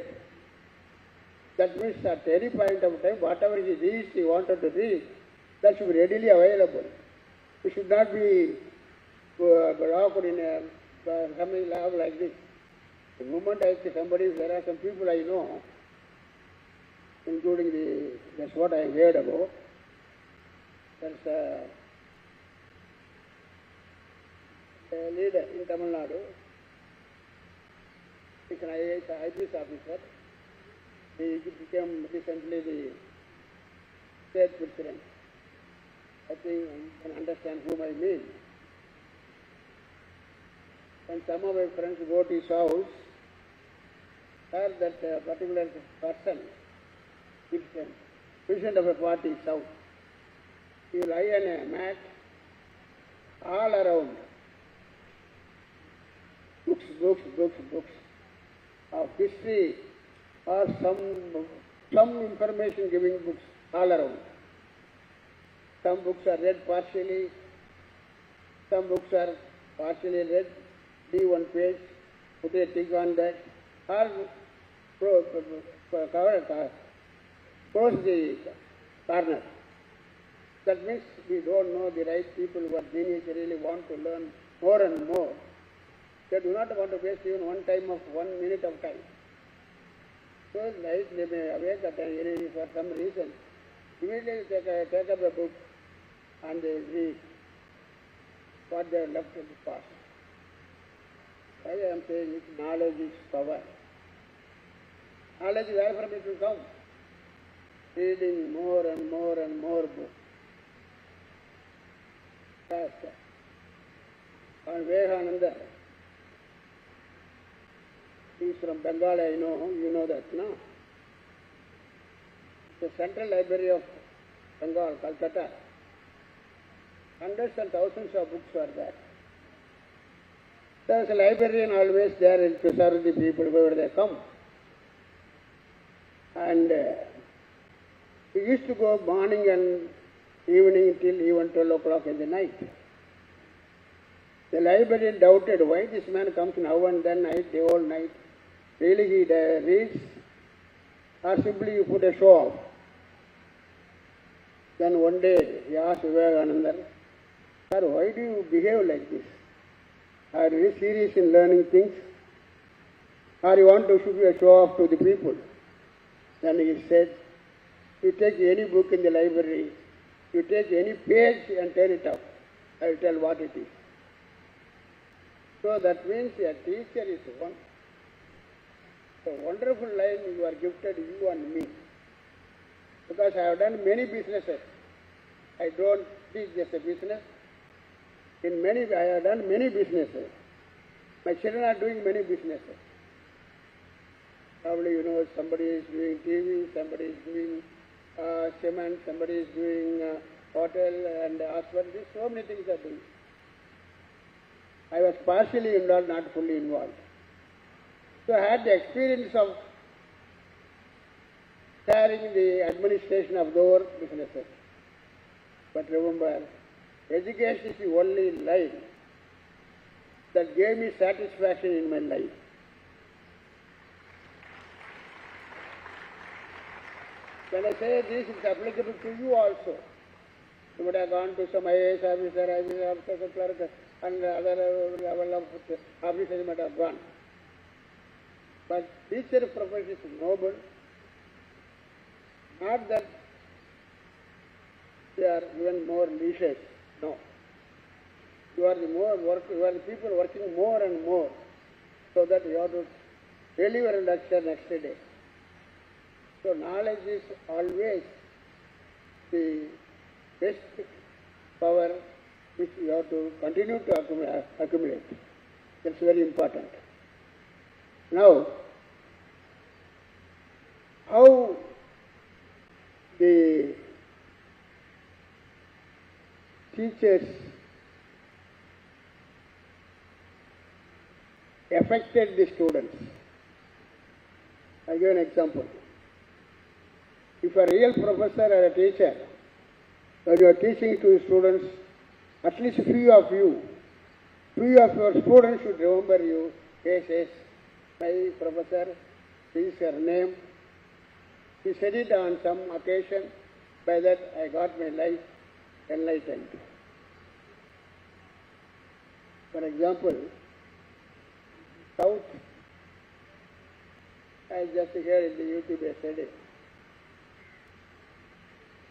That means at any point of time, whatever he reads, he wanted to read, that should be readily available. It should not be locked in something like this. The moment I see somebody, there are some people I know, including that's what I heard about. There's a leader in Tamil Nadu. He's an IPS officer. He became recently the state president. I think you can understand whom I mean. When some of my friends go to his house, heard that particular person, president of a party is out. He will lie on a mat all around. Books of history or some information giving books all around. Some books are read partially, some books are partially read, leave one page, put a tick on that, or close the corner. That means we don't know the right people who are genius, really want to learn more and more. They do not want to waste even 1 minute of time. So night they may awake at any for some reason. Immediately take up a book and they read what they have left in the past. Why I am saying it, knowledge is power. Knowledge, where from it will come? Reading more and more and more books. Faster. And Vivekananda, he is from Bengal, I know, you know that, no? The Central Library of Bengal, Calcutta. Hundreds and thousands of books were there. There is a librarian always there to serve the people wherever they come. And he used to go morning and evening till even 12 o'clock in the night. The librarian doubted why this man comes now and then, the whole night. Really he reads, or simply you put a show off. Then one day he asked Vivekananda, sir, why do you behave like this? Are you really serious in learning things? Or you want to show off to the people? Then he said, you take any book in the library, you take any page and tear it up. I will tell what it is. So that means a teacher is one. A wonderful line you are gifted, you and me. Because I have done many businesses. I don't teach just a business. I have done many businesses. My children are doing many businesses. Probably, somebody is doing TV, somebody is doing cement, somebody is doing hotel and hospital. So many things are doing. I was partially involved, not fully involved. So I had the experience of sharing the administration of their businesses. But remember, education is the only life that gave me satisfaction in my life. When I say this, it's applicable to you also. You would have gone to some IAS officer, IPS officer, clerk, and other level of officer you might have gone. But teacher profession is noble. Not that they are given more leisure. No. You are the more work. You are the people working more and more, so that you have to deliver a lecture next day. So knowledge is always the best power which you have to continue to accumulate. That's very important. Now, how the teachers affected the students. I'll give an example. If a real professor or a teacher, when you are teaching to students, at least few of your students should remember you. Yes, my professor, this is her name. He said it on some occasion. By that I got my life enlightened. For example, South, I just heard in the YouTube yesterday.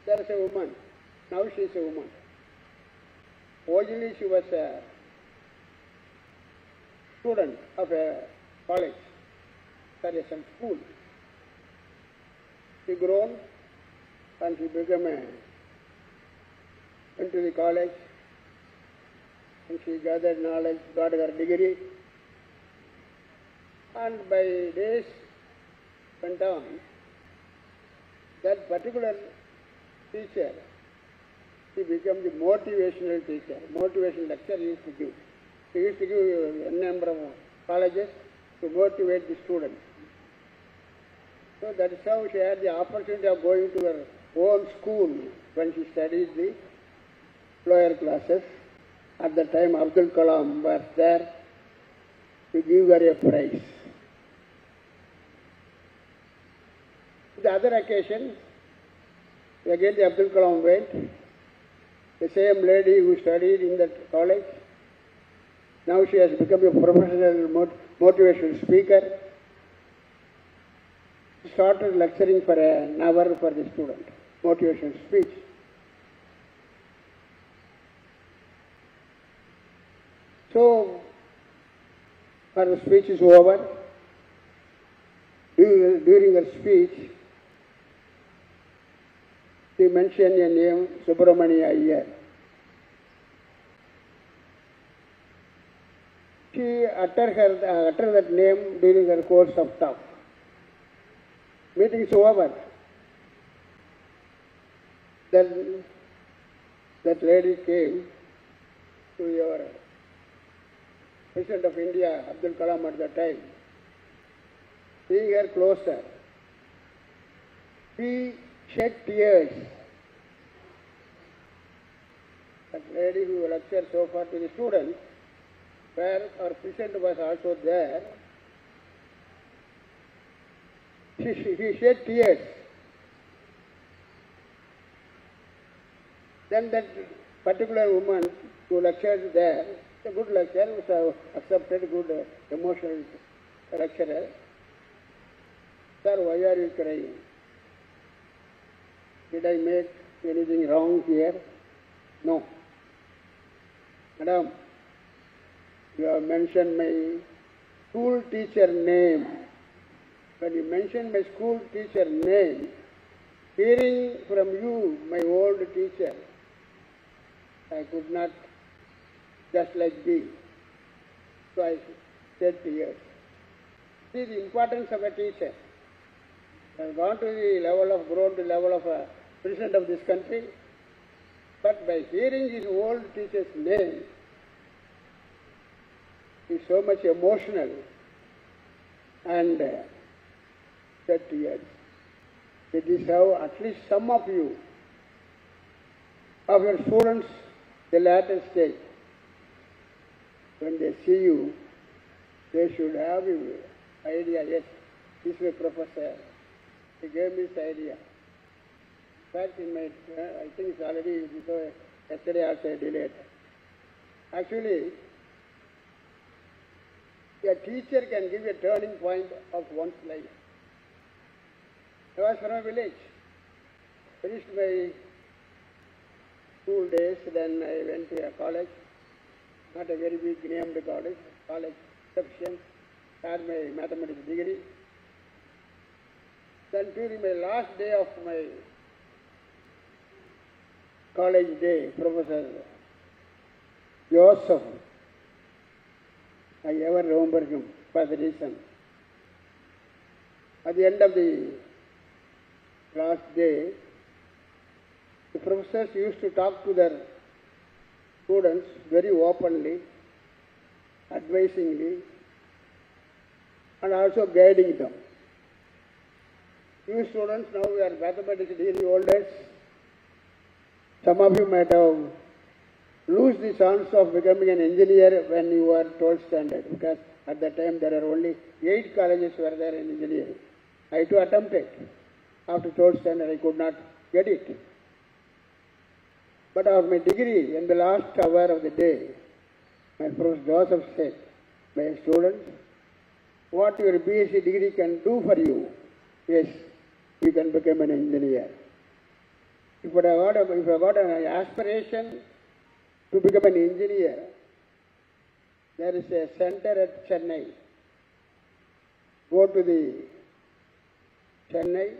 There is a woman. Now she is a woman. Originally she was a student of a college, some school. She grown and she became went to the college and she gathered knowledge, got her degree. And by days went on, that particular teacher, he became the motivational teacher. Motivational lecture he used to give. He used to give a number of colleges to motivate the students. So that is how she had the opportunity of going to her own school when she studied the lower classes. At the time Abdul Kalam was there to give her a prize. The other occasion, again the Abdul Kalam went. The same lady who studied in that college, now she has become a professional motivational speaker. She started lecturing for an hour for the student, motivational speech. So, her speech is over. During her speech, she mentioned a name, Subramania Iyer. She uttered that name during her course of talk. Meeting is over. Then that lady came to your President of India, Abdul Kalam at that time. Seeing her closer, he shed tears. That lady who lectured so far to the students, where our president was also there, he shed tears. Then that particular woman who lectured there, a good lecturer, was accepted, good emotional lecturer. Sir, why are you crying? Did I make anything wrong here? No. Madam, you have mentioned my school teacher name. When you mentioned my school teacher name, hearing from you, my old teacher, I could not just like be. So I said tears. See the importance of a teacher. I have gone to the level of, grown to the level of a president of this country, but by hearing his old teacher's name, he is so much emotional and shed tears. They deserve at least some of you, of your students, the latter stage. When they see you, they should have an idea, yes, this is my professor. He gave me this idea. In fact, in my, I think it's already, yesterday also I delayed. Actually, a teacher can give a turning point of one's life. I was from a village, finished my school days, then I went to a college, not a very big named college sufficient, had my mathematics degree. Then during my last day of my college day, Professor Joseph, I ever remember him for the reason. At the end of the last day, the professors used to talk to their students very openly, advisingly, and also guiding them. You students, now we are mathematics degree holders. Some of you might have lose the chance of becoming an engineer when you were 12th standard, because at that time there are only 8 colleges were there in engineering. I too attempted. After 12th standard I could not get it. But after my degree, in the last hour of the day, my Professor Joseph said, my students, what your BSc degree can do for you is you can become an engineer. If I got an aspiration to become an engineer, there is a center at Chennai. Go to the Chennai,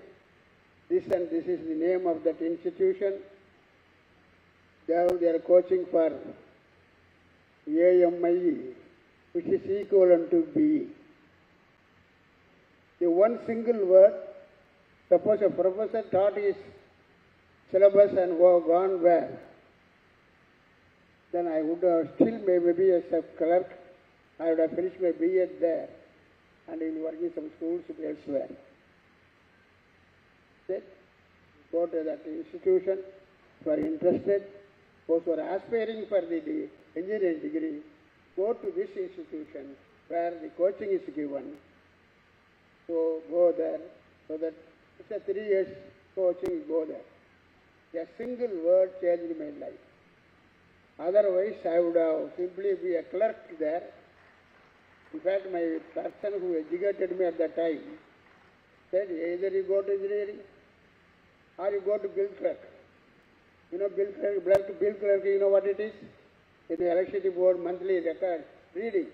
this is the name of that institution. They are coaching for AMIE, which is equivalent to BE. The one single word, suppose a professor taught his syllabus and gone where, then I would have still maybe as a clerk, I would have finished my BA there and in working some schools elsewhere. Then go to that institution, if you are interested, those who are aspiring for the engineering degree, go to this institution where the coaching is given. So go there, so that it's a 3 years coaching, go there. A single word changed my life. Otherwise, I would have simply be a clerk there. In fact, my person who educated me at that time said, either you go to engineering or you go to bill clerk. You know bill clerk, you know what it is? In the electricity board monthly record reading.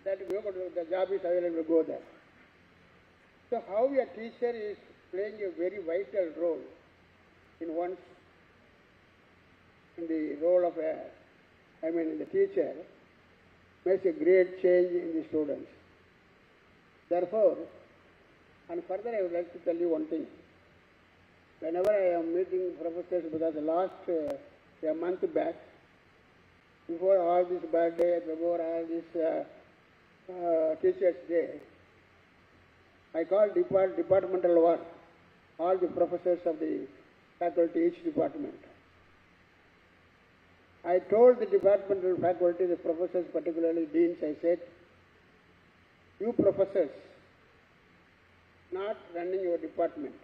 That the job is available, go there. So how a teacher is playing a very vital role in the role of the teacher makes a great change in the students. Therefore, and further I would like to tell you one thing. Whenever I am meeting professors, because a month back, before all this birthday, before all this Teachers' Day, I called departmental one, all the professors of the faculty, each department. I told the departmental faculty, the professors, particularly deans, I said, you professors, not running your department,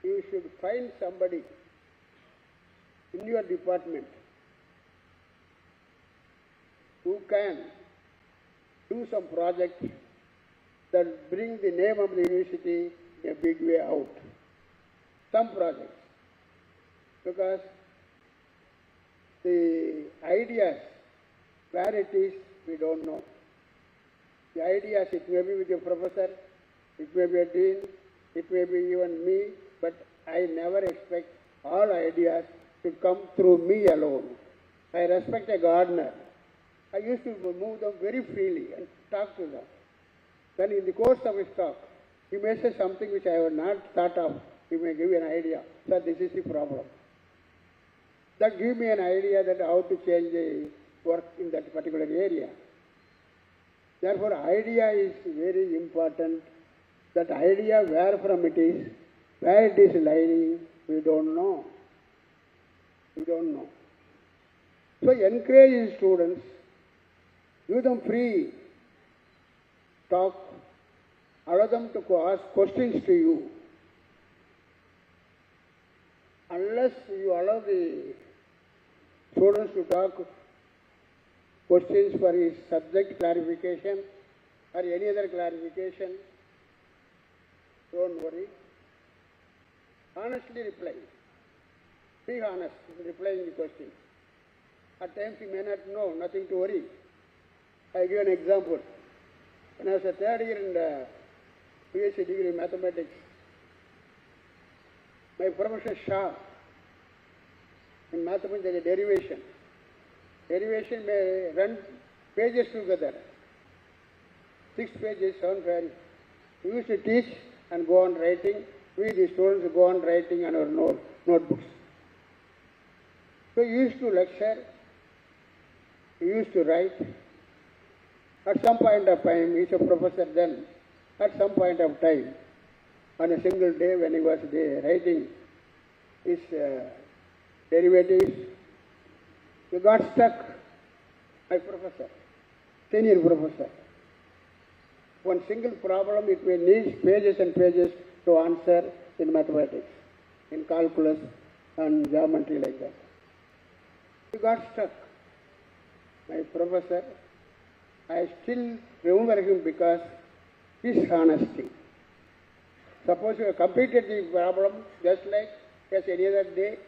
you should find somebody in your department who can do some project that bring the name of the university in a big way out. Some projects. Because the ideas, where it is, we don't know. The ideas, it may be with a professor, it may be a dean, it may be even me, but I never expect all ideas to come through me alone. I respect a gardener. I used to move them very freely and talk to them. Then in the course of his talk, he may say something which I have not thought of. He may give you an idea. Sir, this is the problem. That give me an idea that how to change the work in that particular area. Therefore, idea is very important That idea where from it is, where it is lying, we don't know. We don't know. So encourage students, give them free talk, allow them to ask questions to you. Unless you allow the students to talk questions for his subject clarification or any other clarification, don't worry. Honestly reply. Be honest in replying the question. At times you may not know, nothing to worry. I give an example. When I was a third year in the PhD degree in mathematics, my Professor Shah, in mathematics there is a derivation. Derivation may run pages together. 6 pages, 7 pages. We used to teach and go on writing. We, the students, go on writing on our notebooks. So we used to lecture, we used to write. At some point of time, he's a professor then, at some point of time, on a single day when he was there writing his derivatives, he got stuck, my professor, senior professor. One single problem, it may need pages and pages to answer in mathematics, in calculus and geometry like that. He got stuck. My professor, I still remember him because his honesty. Suppose you have completed the problem just like as any other day,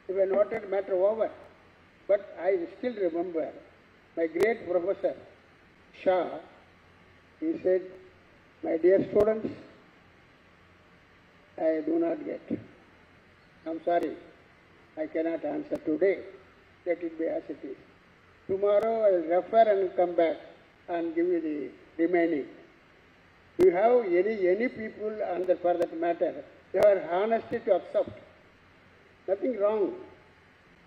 you have noted matter over. But I still remember my great professor, Shah, he said, my dear students, I do not get. I'm sorry, I cannot answer today. Let it be as it is. Tomorrow I will refer and come back and give you the remaining. You have any people under for that matter, they are honesty to accept. Nothing wrong.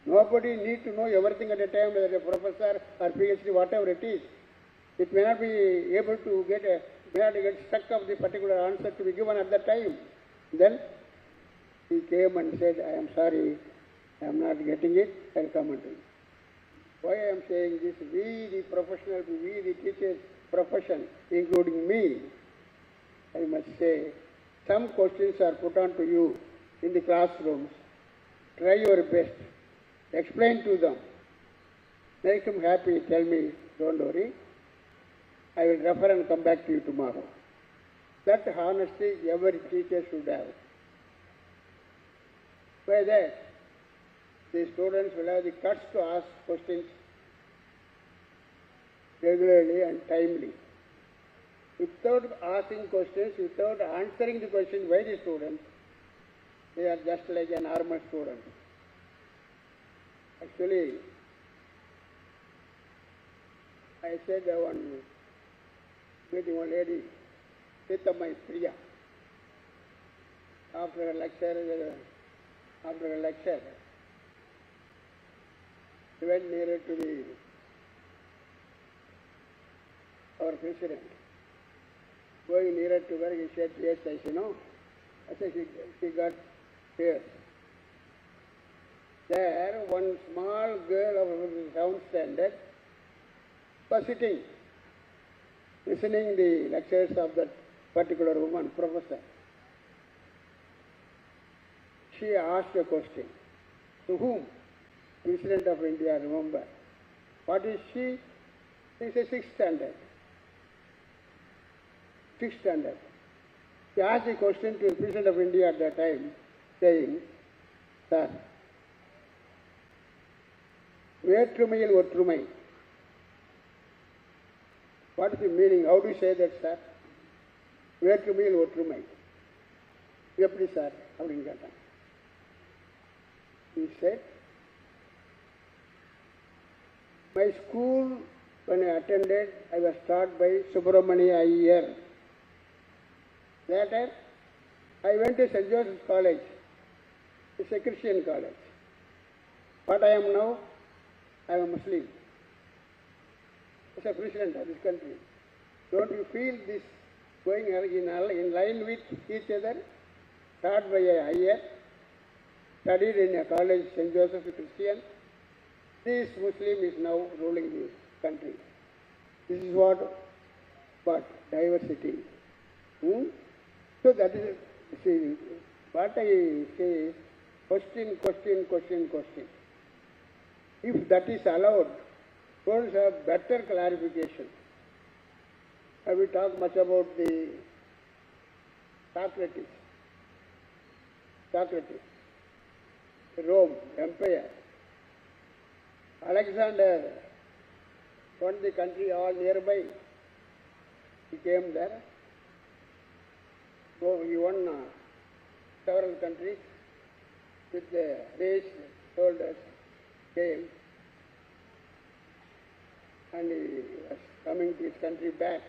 Nobody need to know everything at a time, whether a professor or PhD, whatever it is. It may not be able to may not get stuck of the particular answer to be given at that time. Then he came and said, I am sorry, I am not getting it, I will come and do it. Why I am saying this, we the professionals, we the teachers profession, including me, I must say, some questions are put on to you in the classrooms. Try your best. Explain to them. Make them happy. Tell me, don't worry. I will refer and come back to you tomorrow. That honesty every teacher should have. By that, the students will have the guts to ask questions regularly and timely. Without asking questions, without answering the question by the students, they are just like a normal student. Actually, I said one meeting one lady, Puthiya Priya. After a lecture, he went nearer to our president. Going nearer to her, he said, yes, I say, no. I said, she got here. There, one small girl of 7th standard was sitting, listening the lectures of that particular woman, professor. She asked a question. To whom? President of India, remember. What is she? She is a 6th standard. 6th standard. She asked a question to the President of India at that time, saying, Sir, வேற்றுமையில் ஒற்றுமை. What is the meaning? How do you say that, sir? வேற்றுமையில் ஒற்றுமை. எப்படி sir அப்படின்னு கேட்டான். He said, my school, when I attended, I was taught by Subramania Iyer. Later, I went to St. Joseph's College. It's a Christian college. What I am now, I am a Muslim. As a president of this country, don't you feel this going in line with each other, taught by a higher, studied in a college, St. Joseph Christian. This Muslim is now ruling the country. This is what diversity. So that is, see, what I say is question. If that is allowed, students have better clarification. I will talk much about the Socrates, Rome, Empire. Alexander won the country all nearby. He came there. So he won several countries with the raised shoulders. Came and he was coming to his country back.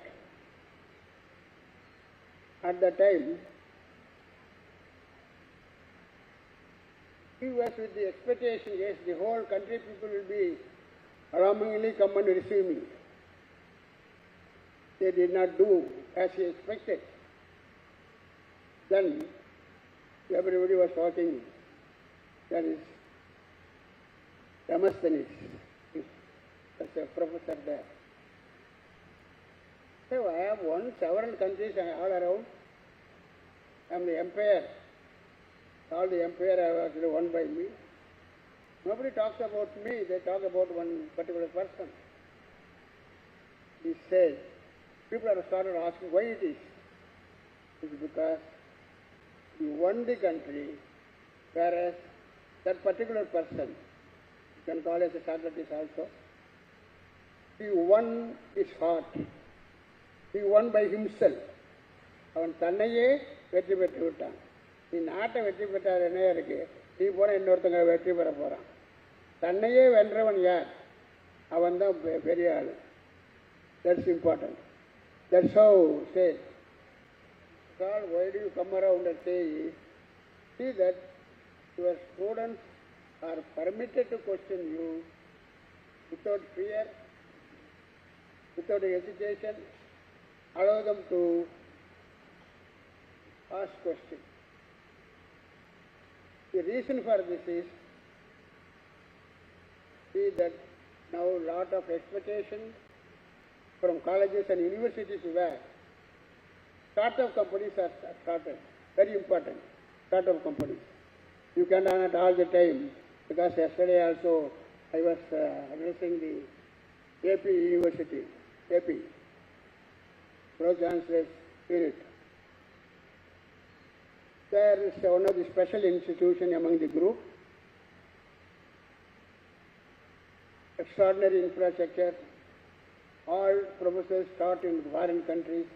At the time, he was with the expectation, yes, the whole country people will be alarmingly come and receive me. They did not do as he expected. Then everybody was talking. That is Demosthenes, as a professor there. So I have won several countries all around. I am the empire. All the empire are actually won by me. Nobody talks about me, they talk about one particular person. He said, people have started asking why it is. It's because you won the country, whereas that particular person, you can call as a Socrates also, he won his heart. He won by himself. அவன் தன்னையே வெற்றி பெற்று விட்டான். நீ நாட்டை வெற்றி பெற்றார் என்ன இருக்கு, நீ போன இன்னொருத்தங்க வெற்றி பெற போறான். தன்னையே வென்றவன் யார்? அவன் தான் பெரிய ஆள். That's important. That's how say. God, why do you come around and say, see that your students are permitted to question you without fear, without hesitation. Allow them to ask questions. The reason for this is, see that now lot of expectation from colleges and universities where startup companies are started. Very important, startup companies. You can run it all the time, because yesterday also I was addressing the AP University, AP, Pro Chancellor's Spirit. There is one of the special institutions among the group. Extraordinary infrastructure. All professors taught in foreign countries.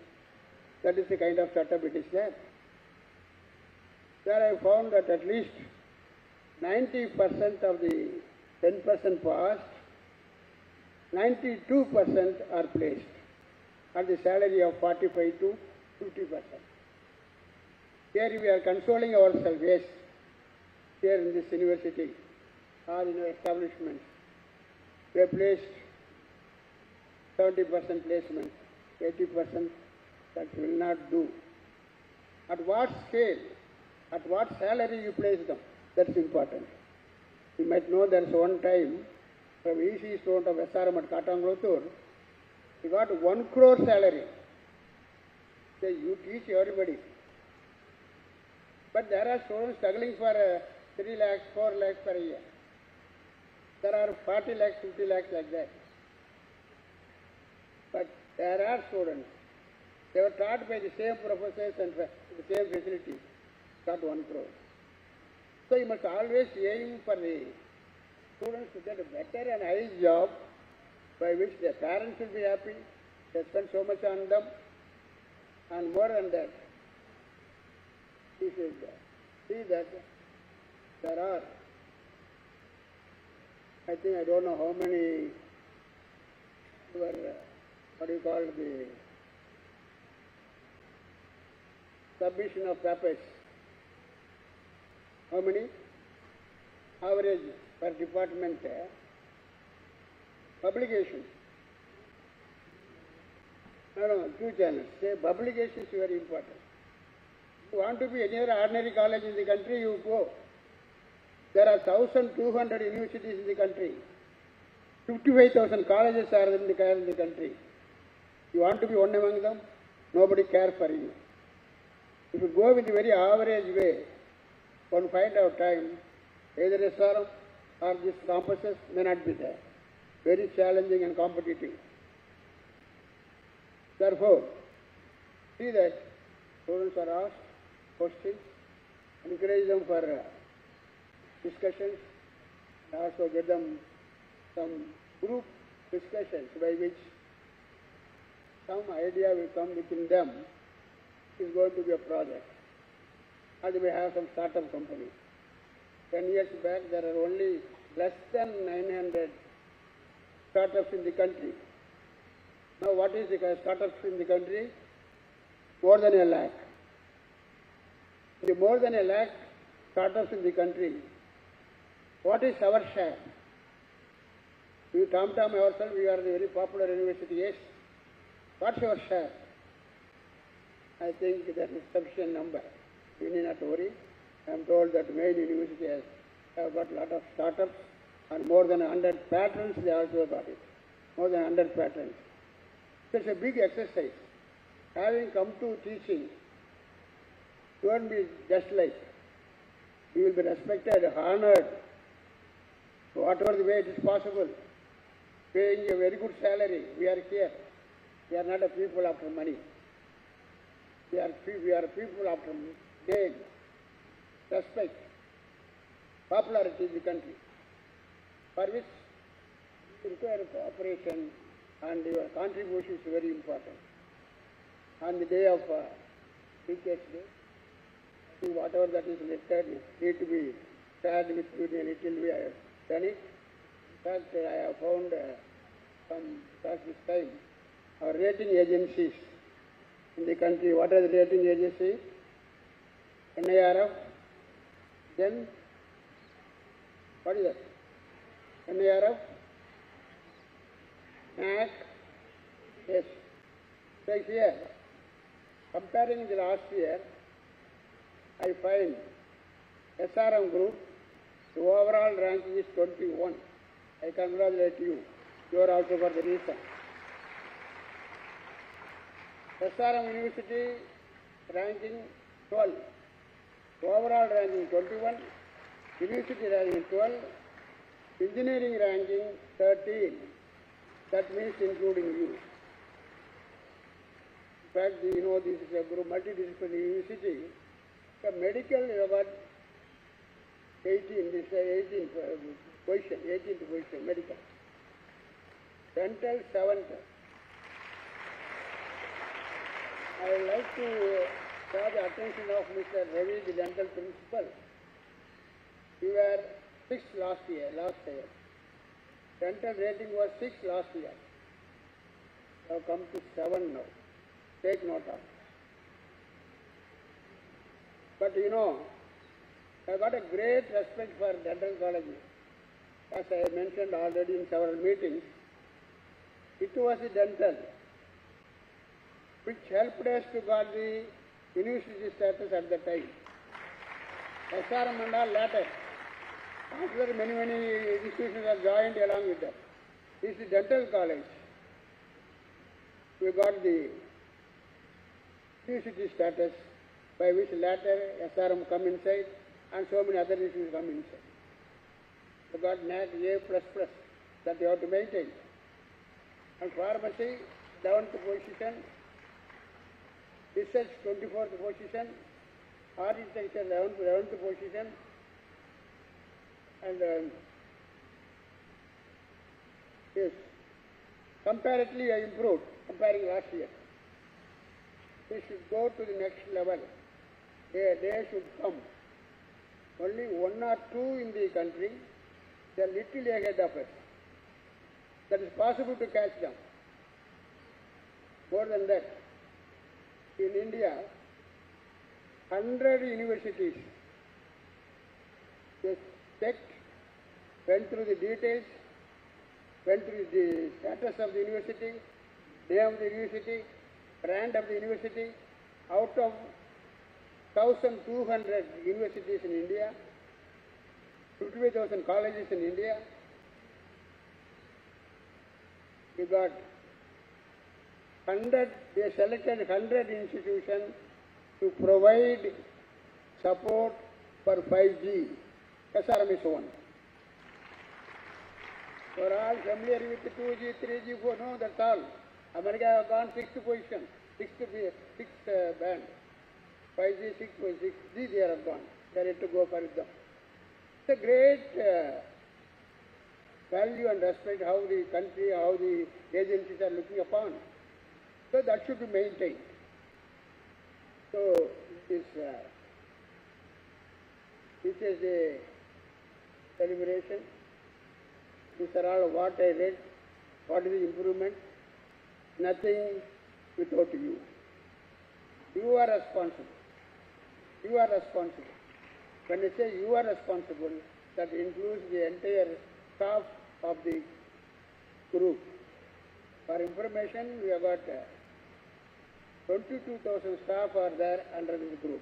That is the kind of setup it is there. There I found that at least 90% of the 10% passed, 92% are placed at the salary of 45 to 50%. Here we are consoling ourselves, yes, here in this university or in our establishments. We have placed 70% placement, 80% that will not do. At what scale, at what salary you place them, that's important. You might know there is one time from EC student of SRM at Katanglotur, he got 1 crore salary. Say, you teach everybody. But there are students struggling for 3 lakhs, 4 lakhs per year. There are 40 lakhs, 50 lakhs like that. But there are students, they were taught by the same professors and the same facilities, got 1 crore. So you must always aim for the students to get a better and high job by which their parents will be happy, they spend so much on them, and more than that, he says that. See that there are, I think I don't know how many were, what do you call the submission of papers. How many? Average per department publication. No, two channels. Say publication is very important. You want to be any other ordinary college in the country, you go. There are 1,200 universities in the country. 55,000 colleges are in the country. You want to be one among them? Nobody cares for you. If you go with a very average way, one find out time, either SRM or these campuses may not be there. Very challenging and competitive. Therefore, see that students are asked questions, encourage them for discussions, and also get them some group discussions by which some idea will come within them. It is going to be a project. And they may have some startup companies. 10 years back, there are only less than 900 startups in the country. Now, what is the startups in the country? More than 1 lakh. The more than 1 lakh startups in the country, what is our share? We tom ourselves, we are the very popular university, yes. What's your share? I think that is sufficient number. We need not worry. I am told that main university have got a lot of startups and more than 100 patents they also got it. More than 100 patents. It's a big exercise. Having come to teaching, you won't be just like. You will be respected, honored, whatever the way it is possible. Paying a very good salary. We are here. We are not a people after money. We are people after name, respect, popularity in the country, for which you require cooperation and your contribution is very important. On the day of Teachers' Day, whatever that is written need to be shared with you a little. We have done it. In fact, I have found some past this time our rating agencies in the country. What are the rating agencies? NIRF, then what is that? NIRF, NAC, yes. So here, comparing the last year, I find SRM group, the overall ranking is 21. I congratulate you. You are also for the reason. SRM University ranking 12. Overall ranking 21. University ranking 12. Engineering ranking 13. That means including you. In fact, you know, this is a group multidisciplinary university. The medical, you have got 18, this is 18th position, medical. Dental, 7th. I would like to draw the attention of Mr. Ravi, the dental principal. We were 6th last year. Dental rating was 6 last year. We have come to 7 now. Take note of. But you know, I got a great respect for dental colleges. As I mentioned already in several meetings, it was the dental which helped us to get the university status at the time. SRM and all later. After many institutions have joined along with that. This is the dental college. We got the university status by which later SRM come inside and so many other institutions come inside. We got NAC A++ that you have to maintain. And pharmacy, 11th position. Research, 24th position. Architecture, 11th position. And yes, comparatively I improved comparing last year. We should go to the next level. They should come. Only 1 or 2 in the country, they are little ahead of us. That is possible to catch them. More than that, in India, 100 universities just checked, went through the details, went through the status of the university, name of the university, brand of the university. Out of 1,200 universities in India, 55,000 colleges in India, we got 100, they selected 100 institutions to provide support for 5G. SRM is one. We are all familiar with 2G, 3G, 4, no, that's all. America have gone 6th position, 6th band. 5G, 6.6G, they have gone. They are yet to go for them. It's a great value and respect how the country, how the agencies are looking upon. So that should be maintained. So this is a celebration. These are all what I read. What is the improvement? Nothing without you. You are responsible. You are responsible. When I say you are responsible, that includes the entire staff of the group. For information, we have got 22,000 staff are there under this group.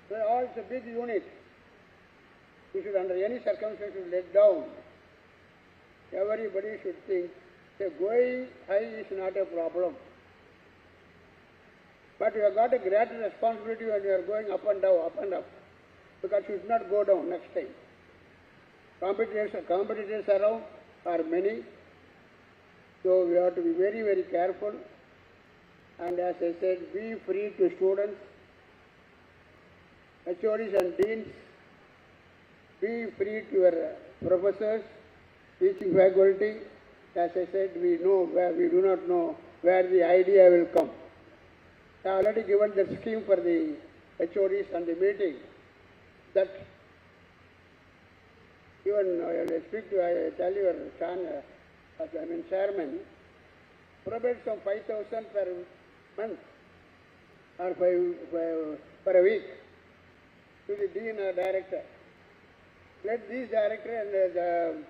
So all it's a big unit. We should under any circumstances let down. Everybody should think that going high is not a problem. But you have got a greater responsibility when you are going up and down, up and up. Because you should not go down next time. Competitors around are many. So we have to be very, very careful. And as I said, be free to students, HODs and deans. Be free to your professors, teaching faculty. As I said, we do not know where the idea will come. I have already given the scheme for the HODs and the meeting that even I tell your chairman, provide some 5,000 per month or per a week to the dean or director. Let these director and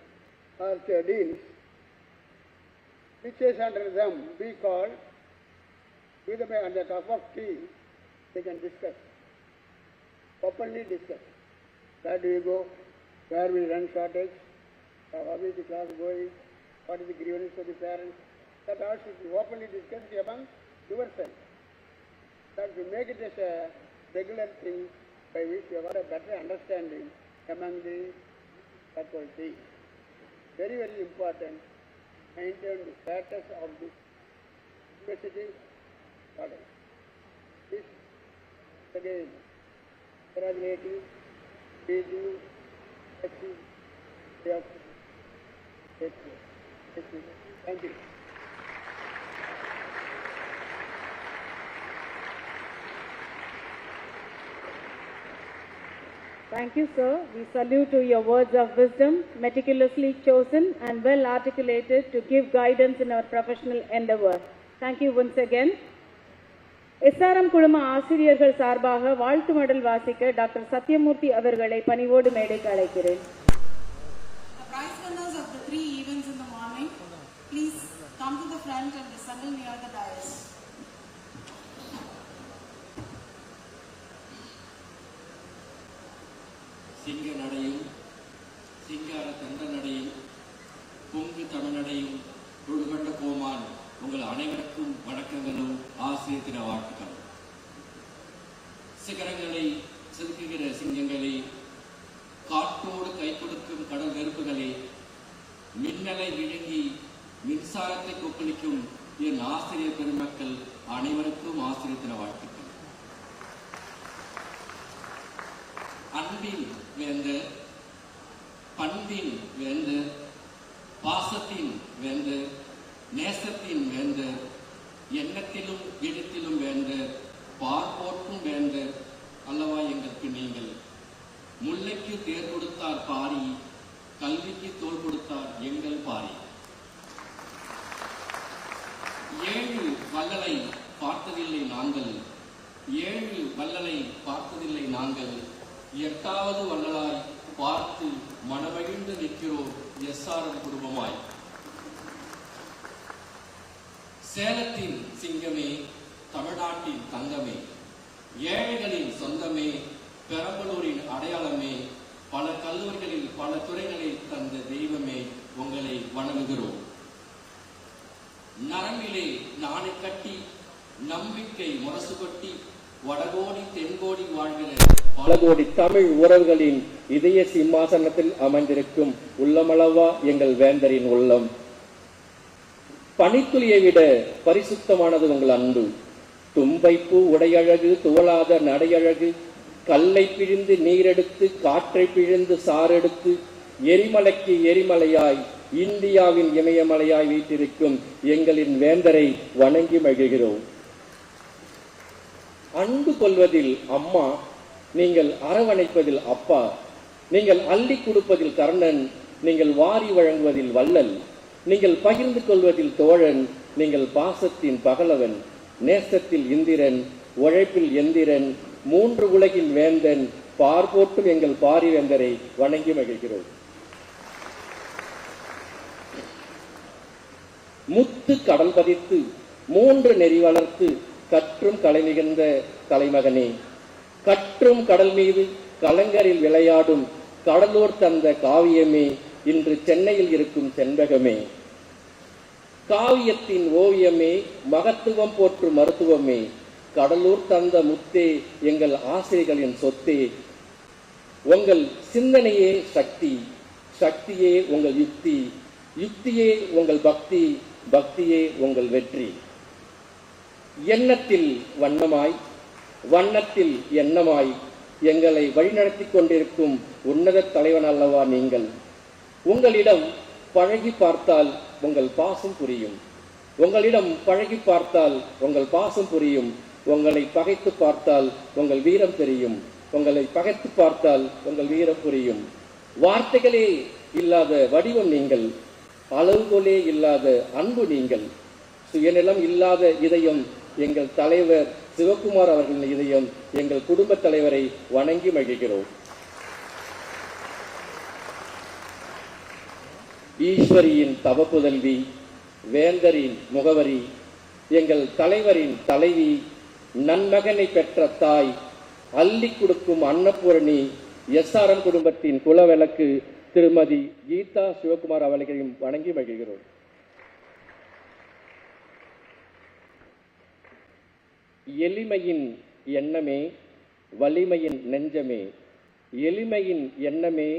or deans, which is under them, be called, with them on the cup of tea, they can discuss, openly discuss. Where do you go? Where we run shortage? How is the class going? What is the grievance of the parents? That all should be openly discussed among yourselves. That we make it as a regular thing by which you have got a better understanding among the faculty. Very, very important. Maintain the status of the university college. This again, congratulating PG, Thank you. Thank you, sir. We salute to your words of wisdom, meticulously chosen and well articulated to give guidance in our professional endeavor. Thank you once again. SRM குழும ஆசிரியர்கள் சார்பாக வாழ்த்து மடல் வாசிக்க doctor Sathyamoorthy அவர்களை பணிவோடு மேடைக்கு அழைக்கிறேன். The prize winners of the 3 events in the morning, please come to the front and assemble near the dais. சிங்க நடையும் சிங்கார தண்ட நடையும் பொங்கு தமிழ்நடையும் தொழுகண்ட கோமான் உங்கள் அனைவருக்கும் வணக்கங்களும் ஆசிரியர் தின வாழ்த்துக்களும். சிகரங்களை செதுக்குகிற சிங்கங்களே, காற்றோடு கை கொடுக்கும் கடல் நெருப்புகளே, மின்னலை விழுங்கி மின்சாரத்தை கொப்பளிக்கும் என் ஆசிரியர் பெருமக்கள் அனைவருக்கும் ஆசிரியர் தின வாழ்த்துக்கள். அன்பின் வேந்தர், பண்பின் வேந்தர், பாசத்தின் வேந்தர், நேசத்தின் வேந்தர், எண்ணத்திலும் எழுத்திலும் வேந்தர், பார்ப்போர்க்கும் வேந்தர் அல்லவா எங்களுக்கு நீங்கள். முல்லைக்கு தேர் கொடுத்தார் பாரி, கல்விக்கு தோள் கொடுத்தார் எங்கள் பாரி. 7 வள்ளலை பார்த்ததில்லை நாங்கள், 7 வள்ளலை பார்த்ததில்லை நாங்கள், 8வது வள்ளலாய் பார்த்து மனமகிழ்ந்து நிற்கிறோம் SRM குடும்பமாய். சேலத்தின் சிங்கமே, தமிழ்நாட்டின் தங்கமே, ஏழைகளின் சொந்தமே, பெரம்பலூரின் அடையாளமே, பல கல்லூரிகளில் பல துறைகளில் தந்த தெய்வமே, உங்களை வணங்குகிறோம். நரம்பிலே நாணை கட்டி, நம்பிக்கை முரசு கொட்டி, வடகோடி தென்கோடி வாழ்கிற பல கோடி தமிழ் உறவுகளின் இதய சிம்மாசனத்தில் அமர்ந்திருக்கும் உள்ளமளவா எங்கள் வேந்தரின் உள்ளம். பனித்துளியை விட பரிசுத்தமானது உங்கள் அன்பு. தும்பைப்பூ உடையழகு, துவளாத நடையழகு, கல்லை பிழிந்து நீரெடுத்து, காற்றை பிழிந்து சாரெடுத்து, எரிமலைக்கு எரிமலையாய், இந்தியாவின் இமயமலையாய் வீட்டிருக்கும் எங்களின் வேந்தரை வணங்கி மகிழ்கிறோம். அன்பு கொள்வதில் அம்மா, நீங்கள் அரவணைப்பதில் அப்பா, நீங்கள் அள்ளி கொடுப்பதில் கர்ணன், நீங்கள் வாரி வழங்குவதில் வள்ளல், நீங்கள் பகிர்ந்து கொள்வதில் தோழன், நீங்கள் பாசத்தின் பகலவன், நேசத்தில் இந்திரன், உழைப்பில் எந்திரன், மூன்று உலகின் வேந்தன், பார்போட்டும் எங்கள் பாரிவேந்தரை வணங்கி மகிழ்கிறோம். முத்து கடல் பதித்து, மூன்று நெறி வளர்த்து, கற்றும் கலை மிகுந்த தலைமகனே, கற்றும் கடல் மீது கலங்கரில் விளையாடும் கடலூர் தந்த காவியமே, இன்று சென்னையில் இருக்கும் செண்பகமே, காவியத்தின் ஓவியமே, மகத்துவம் போற்று மருத்துவமே, கடலூர் தந்த முத்தே, எங்கள் ஆசிரியர்களின் சொத்தே, உங்கள் சிந்தனையே சக்தி, சக்தியே உங்கள் யுக்தி, யுக்தியே உங்கள் பக்தி, பக்தியே உங்கள் வெற்றி. எண்ணத்தில் வண்ணமாய், வண்ணத்தில் எண்ணமாய் எங்களை வழிநடத்தி கொண்டிருக்கும் உன்னத தலைவன் அல்லவா நீங்கள். உங்களிடம் பழகி பார்த்தால் உங்கள் பாசம் புரியும். உங்களிடம் பழகி பார்த்தால் உங்கள் பாசம் புரியும். உங்களை பகைத்து பார்த்தால் உங்கள் வீரம் தெரியும். உங்களை பகைத்து பார்த்தால் உங்கள் வீரம் புரியும். வார்த்தைகளே இல்லாத வடிவம் நீங்கள், அளவுகோலே இல்லாத அன்பு நீங்கள், சுயநலம் இல்லாத இதயம் எங்கள் தலைவர் சிவகுமார் அவர்களின் இதயம். எங்கள் குடும்ப தலைவரை வணங்கி மகிழ்கிறோம். ஈஸ்வரியின் தவப்புதல்வி, வேந்தரின் முகவரி, எங்கள் தலைவரின் தலைவி, நன்மகனை பெற்ற தாய், அள்ளி கொடுக்கும் அன்னபூரணி, SRM குடும்பத்தின் குலவிளக்கு திருமதி கீதா சிவகுமார் அவர்களையும் வணங்கி மகிழ்கிறோம். எளிமையின் எண்ணமே, வலிமையின் நெஞ்சமே, எளிமையின் எண்ணமே,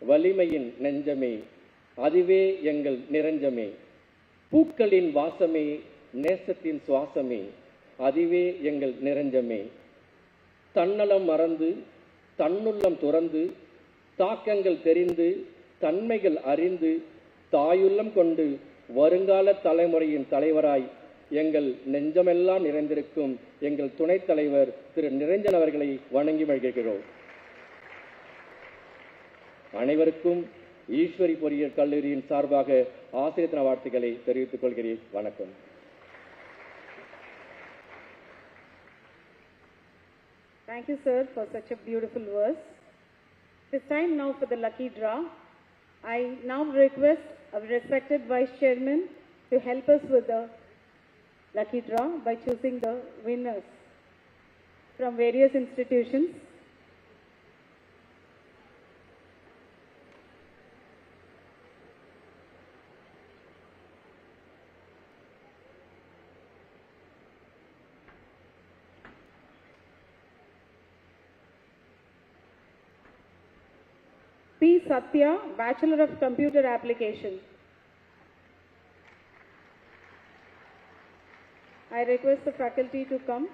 வலிமையின் நெஞ்சமே, அதுவே எங்கள் நிரஞ்சமே, பூக்களின் வாசமே, நேசத்தின் சுவாசமே, அதுவே எங்கள் நிரஞ்சமே, தன்னலம் மறந்து தன்னுள்ளம் துறந்து, தாக்கங்கள் தெரிந்து தன்மைகள் அறிந்து, தாயுள்ளம் கொண்டு வருங்கால தலைமுறையின் தலைவராய் எங்கள் நெஞ்சமெல்லாம் நிறைந்திருக்கும் எங்கள் துணைத் தலைவர் திரு நிரஞ்சன் அவர்களை வணங்கி மகிழ்கிறோம். அனைவருக்கும் ஈஸ்வரி பொறியியல் கல்லூரியின் சார்பாக ஆசிரியர் தின வாழ்த்துக்களை தெரிவித்துக் கொள்கிறேன். வணக்கம். Thank you, sir, for such a beautiful verse. It is time now for the lucky draw. I now request our respected Vice Chairman to help us with the lucky draw by choosing the winners from various institutions. P. Satya, Bachelor of Computer Application. I request the faculty to come.